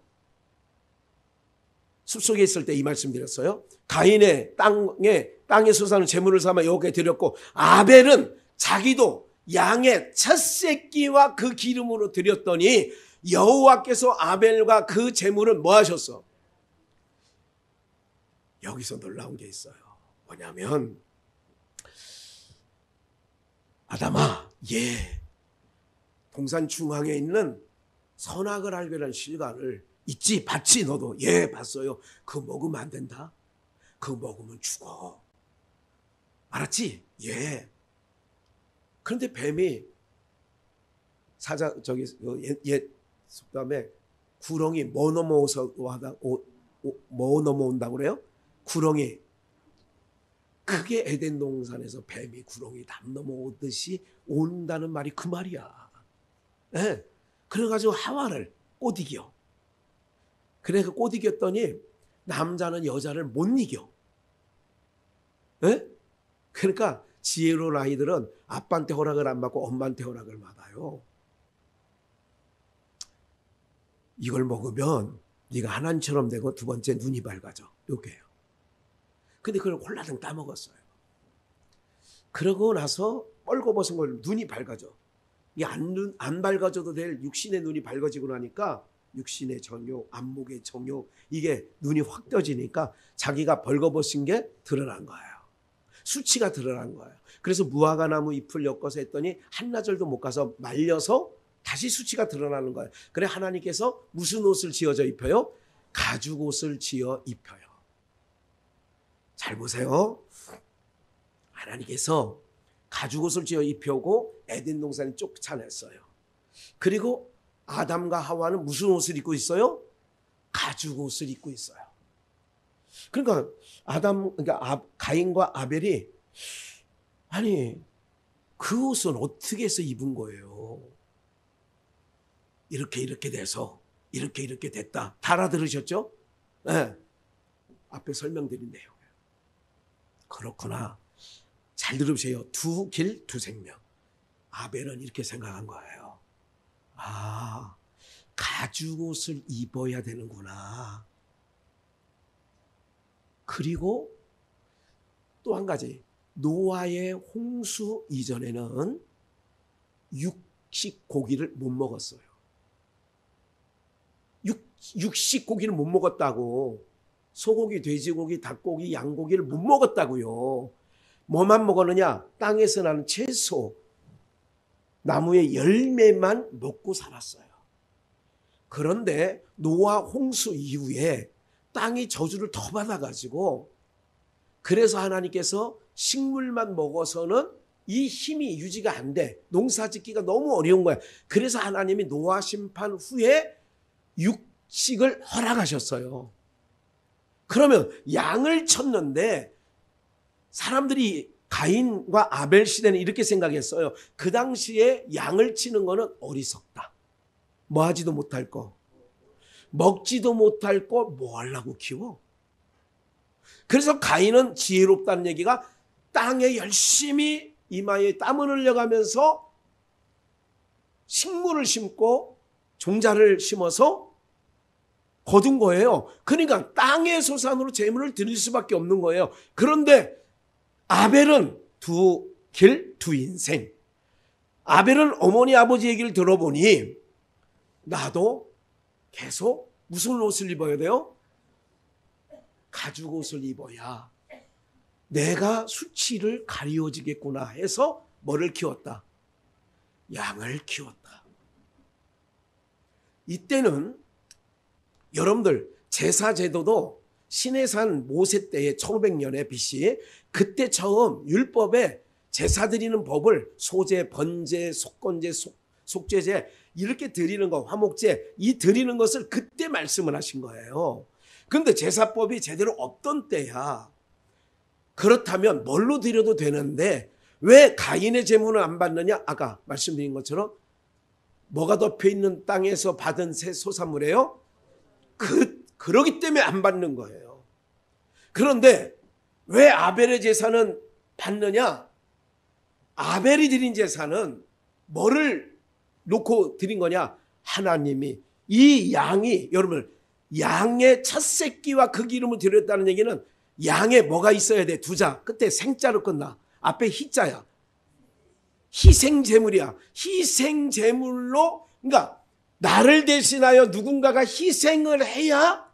Speaker 1: 숲속에 있을 때 이 말씀 드렸어요. 가인의 땅의 소산을 제물을 삼아 여호와께 드렸고 아벨은 자기도 양의 첫 새끼와 그 기름으로 드렸더니 여호와께서 아벨과 그 제물은 뭐 하셨어? 여기서 놀라운 게 있어요. 뭐냐면 아담아, 동산 중앙에 있는 선악을 알게란 실과를 있지? 봤지? 너도? 봤어요. 그거 먹으면 안 된다. 그거 먹으면 죽어. 알았지? 그런데 뱀이 속담에 구렁이 뭐 넘어온다고 그래요? 구렁이 그게 에덴 동산에서 뱀이 구렁이 담 넘어오듯이 온다는 말이 그 말이야. 네. 그래가지고 하와를 못 이겨. 그래서 못 이겼더니 남자는 여자를 못 이겨. 네? 그러니까 지혜로운 아이들은 아빠한테 허락을 안 받고 엄마한테 허락을 받아요. 이걸 먹으면 네가 하나님처럼 되고 두 번째 눈이 밝아져. 요게요. 근데 그걸 홀라당 따먹었어요. 그러고 나서 뻘거벗은 걸 눈이 밝아져. 이 안 밝아져도 될 육신의 눈이 밝아지고 나니까 육신의 정욕, 안목의 정욕, 이게 눈이 확 떠지니까 자기가 벌거벗은 게 드러난 거예요. 수치가 드러난 거예요. 그래서 무화과 나무 잎을 엮어서 했더니 한나절도 못 가서 말려서 다시 수치가 드러나는 거예요. 그래 하나님께서 무슨 옷을 지어져 입혀요? 가죽 옷을 지어 입혀요. 잘 보세요. 하나님께서 가죽 옷을 지어 입혀고 에덴 동산에 쫓아냈어요. 그리고 아담과 하와는 무슨 옷을 입고 있어요? 가죽 옷을 입고 있어요. 그러니까 그러니까 가인과 아벨이 아니 그 옷은 어떻게 해서 입은 거예요? 이렇게 돼서 이렇게 됐다. 다 알아들으셨죠? 네. 앞에 설명드린 내용이에요. 그렇구나. 잘 들으세요. 두 길, 두 생명. 아벨은 이렇게 생각한 거예요. 아, 가죽 옷을 입어야 되는구나. 그리고 또 한 가지. 노아의 홍수 이전에는 육식 고기를 못 먹었어요. 육식 고기를 못 먹었다고. 소고기, 돼지고기, 닭고기, 양고기를 못 먹었다고요. 뭐만 먹었느냐? 땅에서 나는 채소, 나무의 열매만 먹고 살았어요. 그런데 노아 홍수 이후에 땅이 저주를 더 받아가지고 그래서 하나님께서 식물만 먹어서는 이 힘이 유지가 안 돼. 농사 짓기가 너무 어려운 거야. 그래서 하나님이 노아 심판 후에 육식을 허락하셨어요. 그러면 양을 쳤는데 사람들이 가인과 아벨 시대는 이렇게 생각했어요. 그 당시에 양을 치는 거는 어리석다. 뭐 하지도 못할 거. 먹지도 못할 거 뭐 하려고 키워? 그래서 가인은 지혜롭다는 얘기가 땅에 열심히 이마에 땀을 흘려가면서 식물을 심고 종자를 심어서 거둔 거예요. 그러니까 땅의 소산으로 재물을 드릴 수밖에 없는 거예요. 그런데 아벨은 두 길, 두 인생. 아벨은 어머니 아버지 얘기를 들어보니 나도 계속 무슨 옷을 입어야 돼요? 가죽 옷을 입어야 내가 수치를 가리워지겠구나 해서 뭐를 키웠다? 양을 키웠다. 이때는 여러분들 제사 제도도 시내산 모세 때에 1500년에 BC 그때 처음 율법에 제사 드리는 법을 소제, 번제, 속건제, 속죄제 이렇게 드리는 거, 화목제 이 드리는 것을 그때 말씀을 하신 거예요. 그런데 제사법이 제대로 없던 때야. 그렇다면 뭘로 드려도 되는데 왜 가인의 제물은 안 받느냐? 아까 말씀드린 것처럼 뭐가 덮여있는 땅에서 받은 새 소산물이에요? 그러기 때문에 안 받는 거예요. 그런데 왜 아벨의 제사는 받느냐? 아벨이 드린 제사는 뭐를 놓고 드린 거냐? 하나님이 이 양이 여러분 양의 첫 새끼와 그 기름을 드렸다는 얘기는 양에 뭐가 있어야 돼? 두자 끝에 생자로 끝나. 앞에 희자야. 희생제물이야. 희생제물로 그러니까 나를 대신하여 누군가가 희생을 해야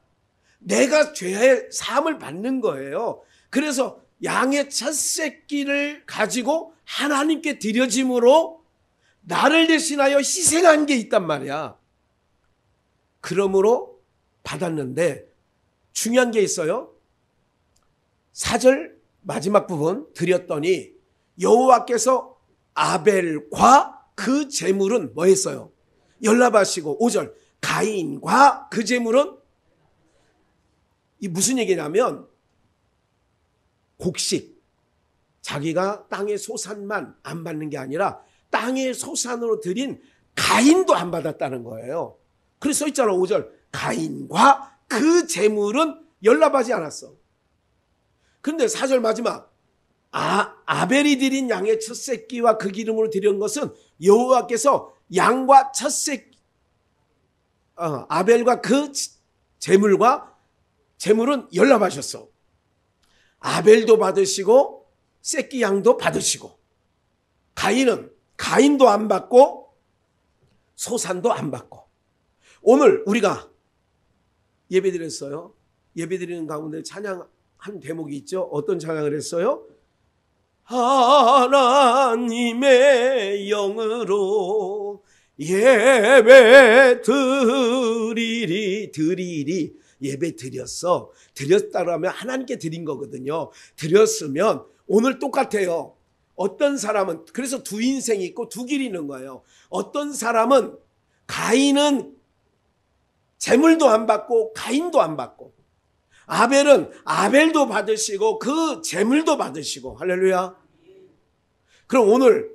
Speaker 1: 내가 죄의 사함을 받는 거예요. 그래서 양의 첫 새끼를 가지고 하나님께 드려짐으로 나를 대신하여 희생한 게 있단 말이야. 그러므로 받았는데 중요한 게 있어요. 4절 마지막 부분 드렸더니 여호와께서 아벨과 그 제물은 뭐 했어요? 연락하시고 5절 가인과 그 제물은 이 무슨 얘기냐면 곡식 자기가 땅의 소산만 안 받는 게 아니라 땅의 소산으로 드린 가인도 안 받았다는 거예요. 그래서 써 있잖아. 5절. 가인과 그 재물은 연락하지 않았어. 그런데 4절 마지막. 아벨이 드린 양의 첫 새끼와 그 기름으로 드린 것은 여호와께서 양과 첫 새끼, 아벨과 그 재물은 연락하셨어. 아벨도 받으시고 새끼 양도 받으시고, 가인도 안 받고 소산도 안 받고. 오늘 우리가 예배드렸어요. 예배드리는 가운데 찬양 한 대목이 있죠. 어떤 찬양을 했어요? 하나님의 영으로 예배 드리리. 예배 드렸어. 드렸다라면 하나님께 드린 거거든요. 드렸으면 오늘 똑같아요. 어떤 사람은, 그래서 두 인생이 있고 두 길이 있는 거예요. 어떤 사람은 가인은 재물도 안 받고 가인도 안 받고, 아벨은 아벨도 받으시고 그 재물도 받으시고. 할렐루야. 그럼 오늘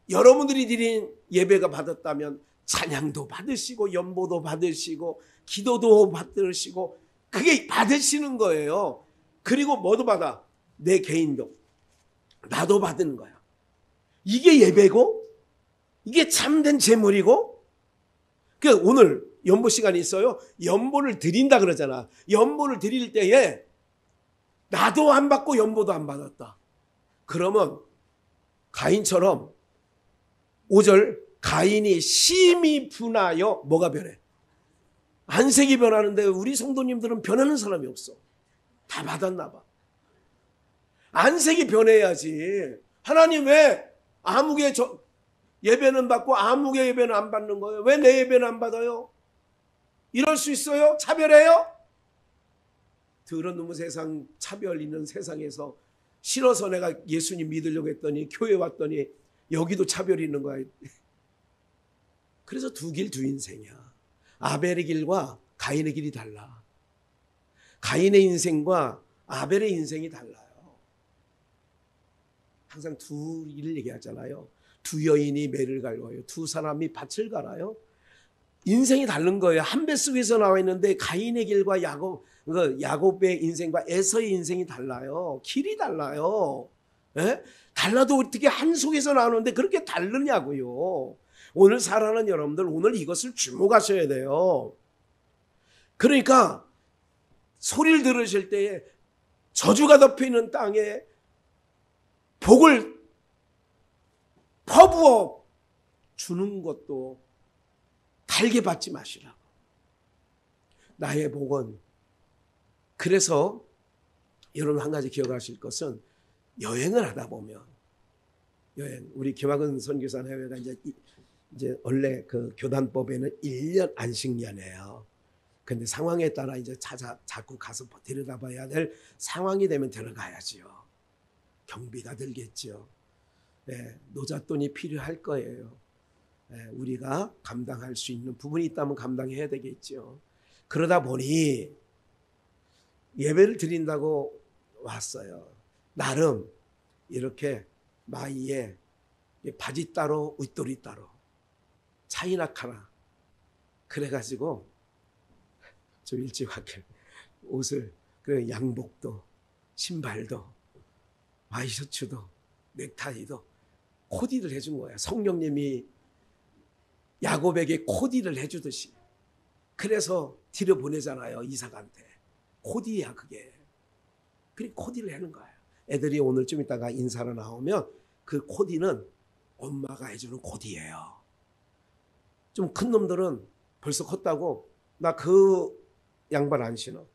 Speaker 1: 여러분들이 드린 예배가 받았다면 찬양도 받으시고 연보도 받으시고 기도도 받으시고, 그게 받으시는 거예요. 그리고 뭐도 받아? 내 개인도 나도 받는 거야. 이게 예배고 이게 참된 재물이고. 그러니까 오늘 연보 시간이 있어요. 연보를 드린다 그러잖아. 연보를 드릴 때에 나도 안 받고 연보도 안 받았다. 그러면 가인처럼 5절 가인이 심히 분하여 뭐가 변해? 안색이 변하는데 우리 성도님들은 변하는 사람이 없어. 다 받았나 봐. 안색이 변해야지. 하나님 왜 아무개 예배는 받고 아무개 예배는 안 받는 거예요? 왜 내 예배는 안 받아요? 이럴 수 있어요? 차별해요? 더러운 놈의 세상, 차별 있는 세상에서 싫어서 내가 예수님 믿으려고 했더니 교회 왔더니 여기도 차별이 있는 거야. 그래서 두 길 두 인생이야. 아벨의 길과 가인의 길이 달라. 가인의 인생과 아벨의 인생이 달라요. 항상 두 일을 얘기하잖아요. 두 여인이 매를 갈고요. 두 사람이 밭을 갈아요. 인생이 다른 거예요. 한 뱃속에서 나와 있는데 가인의 길과 야곱의 인생과 에서의 인생이 달라요. 길이 달라요. 예? 달라도 어떻게 한 속에서 나오는데 그렇게 다르냐고요. 오늘 살아가는 여러분들, 오늘 이것을 주목하셔야 돼요. 그러니까 소리를 들으실 때에 저주가 덮여있는 땅에 복을 퍼부어 주는 것도 달게 받지 마시라고. 나의 복은, 그래서 여러분 한 가지 기억하실 것은, 여행을 하다 보면, 우리 김학은 선교사 해외가 이제 원래 그 교단법에는 1년 안식년이에요. 근데 상황에 따라 이제 자꾸 가서 데려다봐야 될 상황이 되면 데려가야지요. 경비가 들겠죠. 노잣돈이 필요할 거예요. 우리가 감당할 수 있는 부분이 있다면 감당해야 되겠죠. 그러다 보니 예배를 드린다고 왔어요. 나름 이렇게 마이에 바지 따로 윗돌이 따로 차이낙 하나, 그래가지고 좀 일찍 왔길 옷을, 그래 양복도 신발도 와이셔츠도 넥타이도 코디를 해준 거야. 성령님이 야곱에게 코디를 해주듯이. 그래서 뒤로 보내잖아요. 이삭한테. 코디야 그게. 그리고 코디를 하는 거예요. 애들이 오늘 좀 있다가 인사로 나오면 그 코디는 엄마가 해주는 코디예요. 좀 큰 놈들은 벌써 컸다고 나 그 양말 안 신어,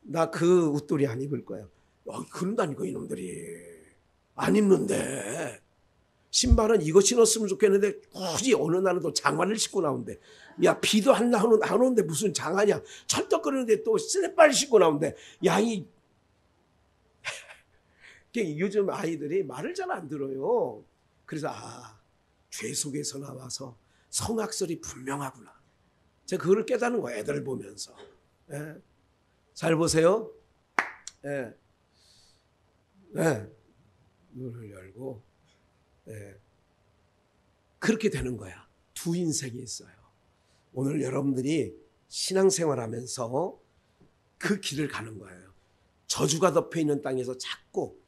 Speaker 1: 나 그 웃돌이 안 입을 거야. 그런다니까 이놈들이. 안 입는데. 신발은 이거 신었으면 좋겠는데 굳이 어느 날은 또 장화를 신고 나온대. 야, 비도 안 오는데 무슨 장화냐. 철떡거리는데 또 슬리퍼를 신고 나온대. 야, 요즘 아이들이 말을 잘 안 들어요. 그래서 죄 속에서 나와서 성악설이 분명하구나. 제가 그걸 깨닫는 거예요. 애들을 보면서. 잘 보세요. 눈을 열고 그렇게 되는 거야. 두 인생이 있어요. 오늘 여러분들이 신앙생활하면서 그 길을 가는 거예요. 저주가 덮여있는 땅에서 자꾸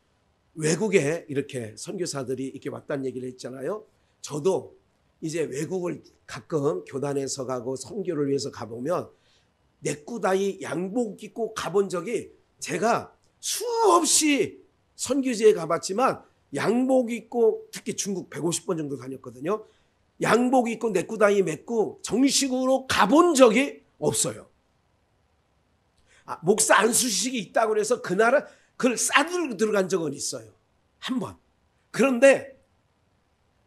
Speaker 1: 외국에 이렇게 선교사들이 이렇게 왔다는 얘기를 했잖아요. 저도 이제 외국을 가끔 교단에서 가고 선교를 위해서 가보면 네꾸다이 양복 입고 가본 적이, 제가 수없이 선교지에 가봤지만 양복 입고, 특히 중국 150번 정도 다녔거든요. 양복 입고 네꾸다이 맺고 정식으로 가본 적이 없어요. 목사 안수식이 있다고 해서 그날은 그걸 싸들고 들어간 적은 있어요. 한 번. 그런데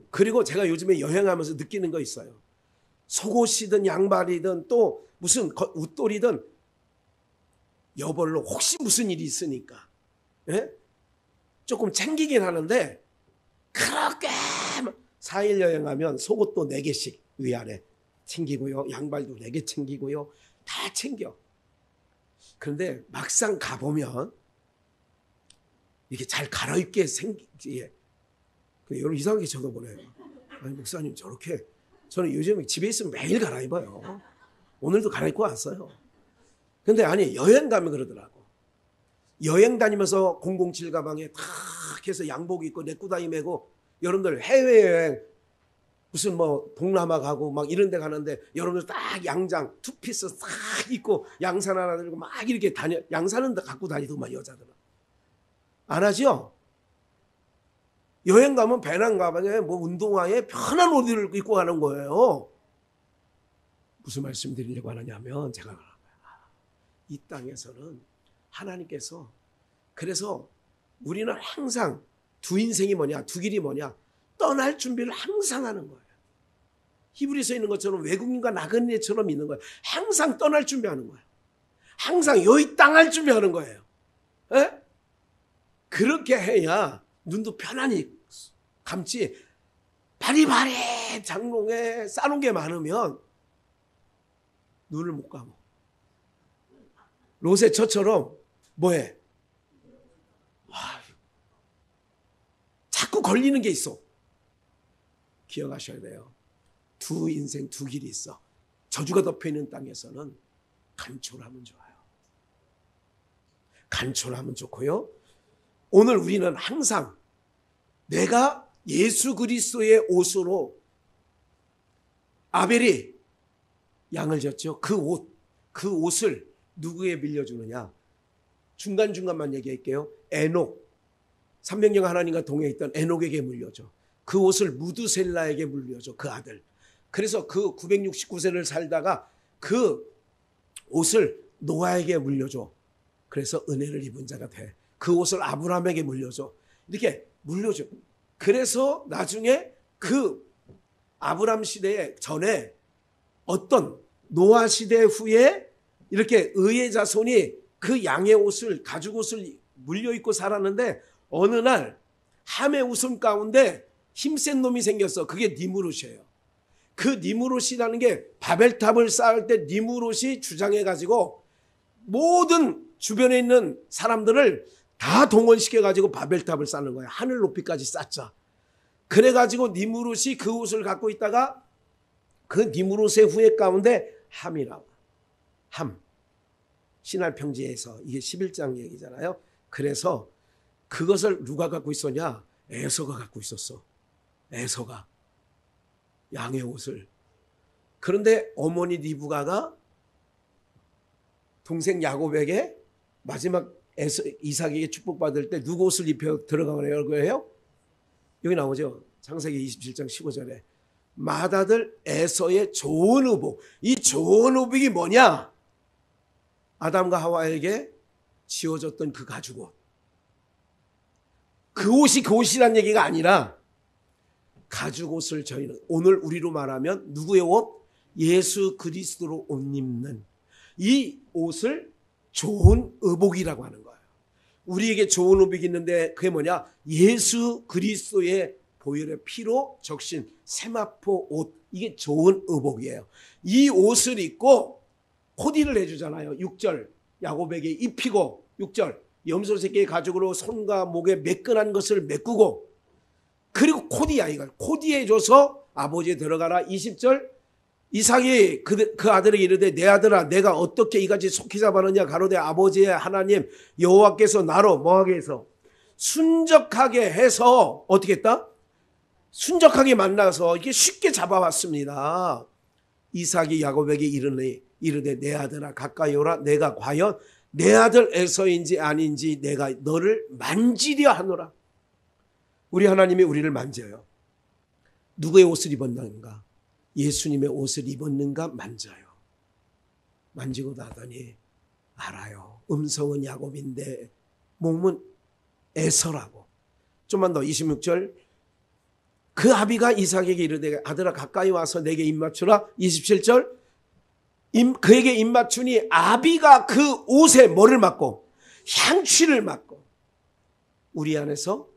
Speaker 1: 그리고 제가 요즘에 여행하면서 느끼는 거 있어요. 속옷이든 양말이든 또 무슨 웃돌이든 여벌로 혹시 무슨 일이 있으니까 조금 챙기긴 하는데, 그렇게 4일 여행하면 속옷도 4개씩 위아래 챙기고요. 양발도 4개 챙기고요. 다 챙겨. 그런데 막상 가보면 이렇게 잘 갈아입게 생기지. 여러분 이상하게 쳐다보네요. 아니 목사님 저렇게, 저는 요즘 집에 있으면 매일 갈아입어요. 오늘도 갈아입고 왔어요. 근데 아니 여행 가면 그러더라고. 여행 다니면서 007 가방에 탁 해서 양복 입고 네꾸다이 메고, 여러분들 해외여행 무슨 뭐 동남아 가고 막 이런 데 가는데 여러분들 딱 양장 투피스 딱 입고 양산 하나 들고 막 이렇게 다녀. 양산은 다 갖고 다니더만 여자들은. 안 하죠? 여행 가면 배낭 가방에 뭐 운동화에 편한 옷을 입고 가는 거예요. 무슨 말씀 드리려고 하느냐면, 제가 이 땅에서는 하나님께서, 그래서 우리는 항상 두 인생이 뭐냐, 두 길이 뭐냐, 떠날 준비를 항상 하는 거예요. 히브리서에 있는 것처럼 외국인과 나그네처럼 있는 거예요. 항상 떠날 준비하는 거예요. 항상 여기 땅할 준비하는 거예요. 에? 그렇게 해야 눈도 편안히 감지. 바리바리 장롱에 싸놓은 게 많으면 눈을 못 감어. 롯의 처처럼 뭐해? 자꾸 걸리는 게 있어. 기억하셔야 돼요. 두 인생 두 길이 있어. 저주가 덮여있는 땅에서는 간초하면 좋아요. 간초하면 좋고요. 오늘 우리는 항상 내가 예수 그리스도의 옷으로, 아벨이 양을 졌죠. 그 옷을 누구에 빌려주느냐. 중간중간만 얘기할게요. 에녹, 300년 하나님과 동행해 있던 에녹에게 물려줘. 그 옷을 무드셀라에게 물려줘. 그 아들. 그래서 그 969세를 살다가 그 옷을 노아에게 물려줘. 그래서 은혜를 입은 자가 돼. 그 옷을 아브라함에게 물려줘. 이렇게 물려줘. 그래서 나중에 그 아브라함 시대 전에 어떤 노아 시대 후에 이렇게 의의 자손이 그 양의 옷을, 가죽 옷을 물려 입고 살았는데, 어느 날 함의 웃음 가운데 힘센 놈이 생겼어. 그게 니무롯이에요. 그 니무롯이라는 게 바벨탑을 쌓을 때 니무롯이 주장해가지고 모든 주변에 있는 사람들을 다 동원시켜가지고 바벨탑을 쌓는 거예요. 하늘 높이까지 쌓자. 그래가지고 니무롯이 그 옷을 갖고 있다가 그 니무롯의 후예 가운데 함이 나와. 함. 신할 평지에서, 이게 11장 얘기잖아요. 그래서 그것을 누가 갖고 있었냐? 에서가 갖고 있었어. 에서가 양의 옷을. 그런데 어머니 리브가가 동생 야곱에게 마지막 이삭에게 축복받을 때 누구 옷을 입혀 들어가는 거예요? 여기 나오죠. 창세기 27장 15절에 맏아들 에서의 좋은 의복. 이 좋은 의복이 뭐냐? 아담과 하와에게 지어졌던 그 가죽옷. 그 옷이 그 옷이란 얘기가 아니라 가죽옷을 저희는 오늘 우리로 말하면 누구의 옷? 예수 그리스도로 옷 입는 이 옷을 좋은 의복이라고 하는 거예요. 우리에게 좋은 의복이 있는데 그게 뭐냐? 예수 그리스도의 보혈의 피로 적신 세마포 옷. 이게 좋은 의복이에요. 이 옷을 입고 코디를 해주잖아요. 6절 야곱에게 입히고 6절 염소 새끼의 가죽으로 손과 목에 매끈한 것을 메꾸고, 그리고 코디해 줘서 아버지에 들어가라. 20절 이삭이 그 아들에게 이르되 내 아들아 내가 어떻게 이같이 속히 잡았느냐 가로되 아버지의 하나님 여호와께서 나로 뭐하게 해서 순적하게 해서 어떻게 했다? 순적하게 만나서 이게 쉽게 잡아왔습니다. 이삭이 야곱에게 이르되 내 아들아 가까이 오라. 내가 과연 내 아들 에서인지 아닌지 내가 너를 만지려 하노라. 우리 하나님이 우리를 만져요. 누구의 옷을 입었는가? 예수님의 옷을 입었는가 만져요. 만지고 나더니 알아요. 음성은 야곱인데 몸은 에서라고. 좀만 더 26절 그 아비가 이삭에게 이르되 아들아 가까이 와서 내게 입 맞추라. 27절 그에게 입 맞추니 아비가 그 옷에 뭐를 맡고? 향취를 맡고. 우리 안에서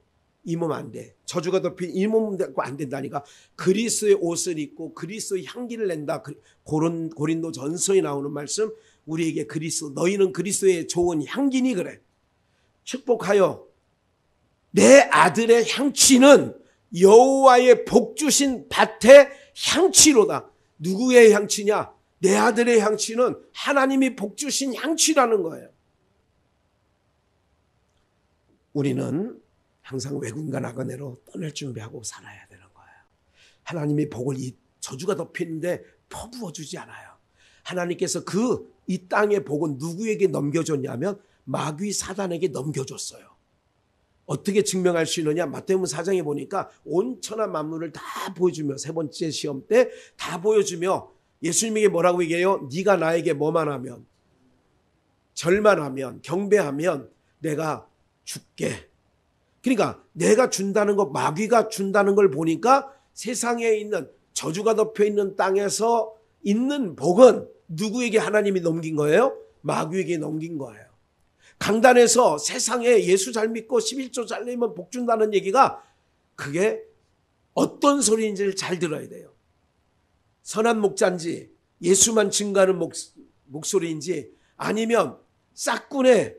Speaker 1: 이 몸 안 돼. 저주가 덮인 이 몸 갖고 안 된다니까. 그리스도의 옷을 입고 그리스도의 향기를 낸다. 고린도 전서에 나오는 말씀, 우리에게 너희는 그리스도의 좋은 향기니 그래. 축복하여 내 아들의 향취는 여호와의 복 주신 밭의 향취로다. 누구의 향취냐? 내 아들의 향취는 하나님이 복 주신 향취라는 거예요. 우리는 항상 외국인과 나그네로 떠날 준비하고 살아야 되는 거예요. 하나님이 복을 저주가 덮이는데 퍼부어 주지 않아요. 하나님께서 이 땅의 복은 누구에게 넘겨줬냐면 마귀 사단에게 넘겨줬어요. 어떻게 증명할 수 있느냐? 마태복음 4장에 보니까 온천한 만물을 다 보여주며 세 번째 시험 때 다 보여주며 예수님에게 뭐라고 얘기해요? 네가 나에게 뭐만 하면, 절만 하면, 경배하면 내가 줄게. 그러니까 내가 준다는 것, 마귀가 준다는 걸 보니까 세상에 있는 저주가 덮여 있는 땅에서 있는 복은 누구에게 하나님이 넘긴 거예요? 마귀에게 넘긴 거예요. 강단에서 세상에 예수 잘 믿고 11조 잘 내면 복 준다는 얘기가 그게 어떤 소리인지를 잘 들어야 돼요. 선한 목자인지 예수만 증거하는 목소리인지 아니면 싹군의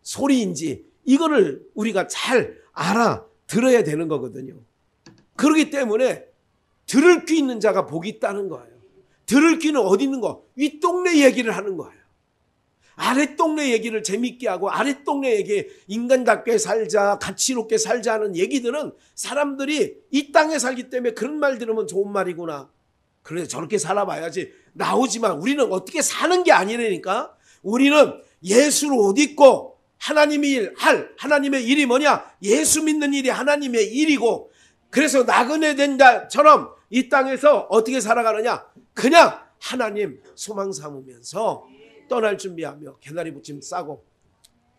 Speaker 1: 소리인지 이거를 우리가 잘 알아들어야 되는 거거든요. 그렇기 때문에 들을 귀 있는 자가 복이 있다는 거예요. 들을 귀는 어디 있는 거? 윗동네 얘기를 하는 거예요. 아랫동네 얘기를 재밌게 하고 아랫동네 얘기, 인간답게 살자, 가치롭게 살자 하는 얘기들은 사람들이 이 땅에 살기 때문에 그런 말 들으면 좋은 말이구나. 그래 저렇게 살아봐야지 나오지만 우리는 어떻게 사는 게 아니라니까. 우리는 예수로 옷 입고 하나님의 일이 뭐냐? 예수 믿는 일이 하나님의 일이고, 그래서 나그네 된 자처럼 이 땅에서 어떻게 살아가느냐? 그냥 하나님 소망 삼으면서 떠날 준비하며 개나리 부침 싸고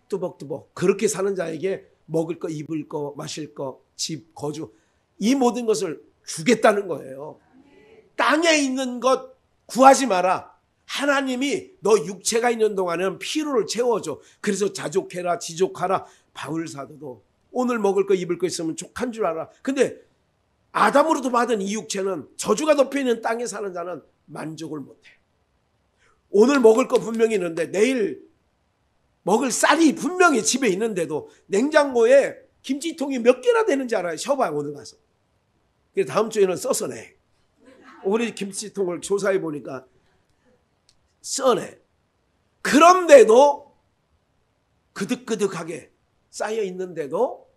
Speaker 1: 뚜벅뚜벅 그렇게 사는 자에게 먹을 거, 입을 거, 마실 거, 집, 거주 이 모든 것을 주겠다는 거예요. 땅에 있는 것 구하지 마라. 하나님이 너 육체가 있는 동안은 피로를 채워줘. 그래서 자족해라, 지족하라. 바울 사도도 오늘 먹을 거, 입을 거 있으면 족한 줄 알아. 근데 아담으로도 받은 이 육체는 저주가 덮여있는 땅에 사는 자는 만족을 못해. 오늘 먹을 거 분명히 있는데 내일 먹을 쌀이 분명히 집에 있는데도 냉장고에 김치통이 몇 개나 되는지 알아요? 셔봐요 오늘 가서. 그래서 다음 주에는 써서 내. 우리 김치통을 조사해 보니까 써내. 그런데도 그득그득하게 쌓여 있는데도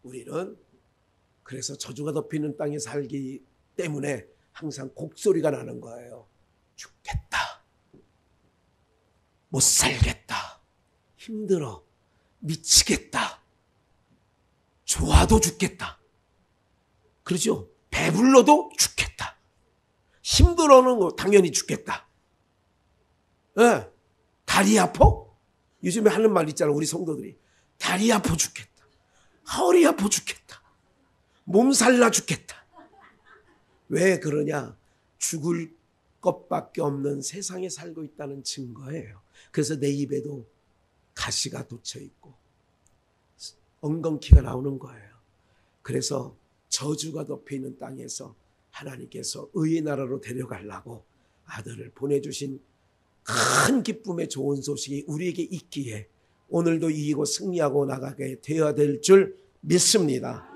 Speaker 1: 우리는 그래서 저주가 덮이는 땅에 살기 때문에 항상 곡소리가 나는 거예요. 죽겠다. 못 살겠다. 힘들어. 미치겠다. 좋아도 죽겠다. 그러죠? 배불러도 죽겠다. 힘들어는 거 당연히 죽겠다. 네. 다리 아파? 요즘에 하는 말 있잖아 우리 성도들이. 다리 아파 죽겠다. 허리 아파 죽겠다. 몸살 나 죽겠다. 왜 그러냐? 죽을 것밖에 없는 세상에 살고 있다는 증거예요. 그래서 내 입에도 가시가 돋쳐있고 엉겅퀴가 나오는 거예요. 그래서 저주가 덮여있는 땅에서 하나님께서 의의 나라로 데려가려고 아들을 보내주신 큰 기쁨의 좋은 소식이 우리에게 있기에 오늘도 이기고 승리하고 나가게 되어야 될 줄 믿습니다.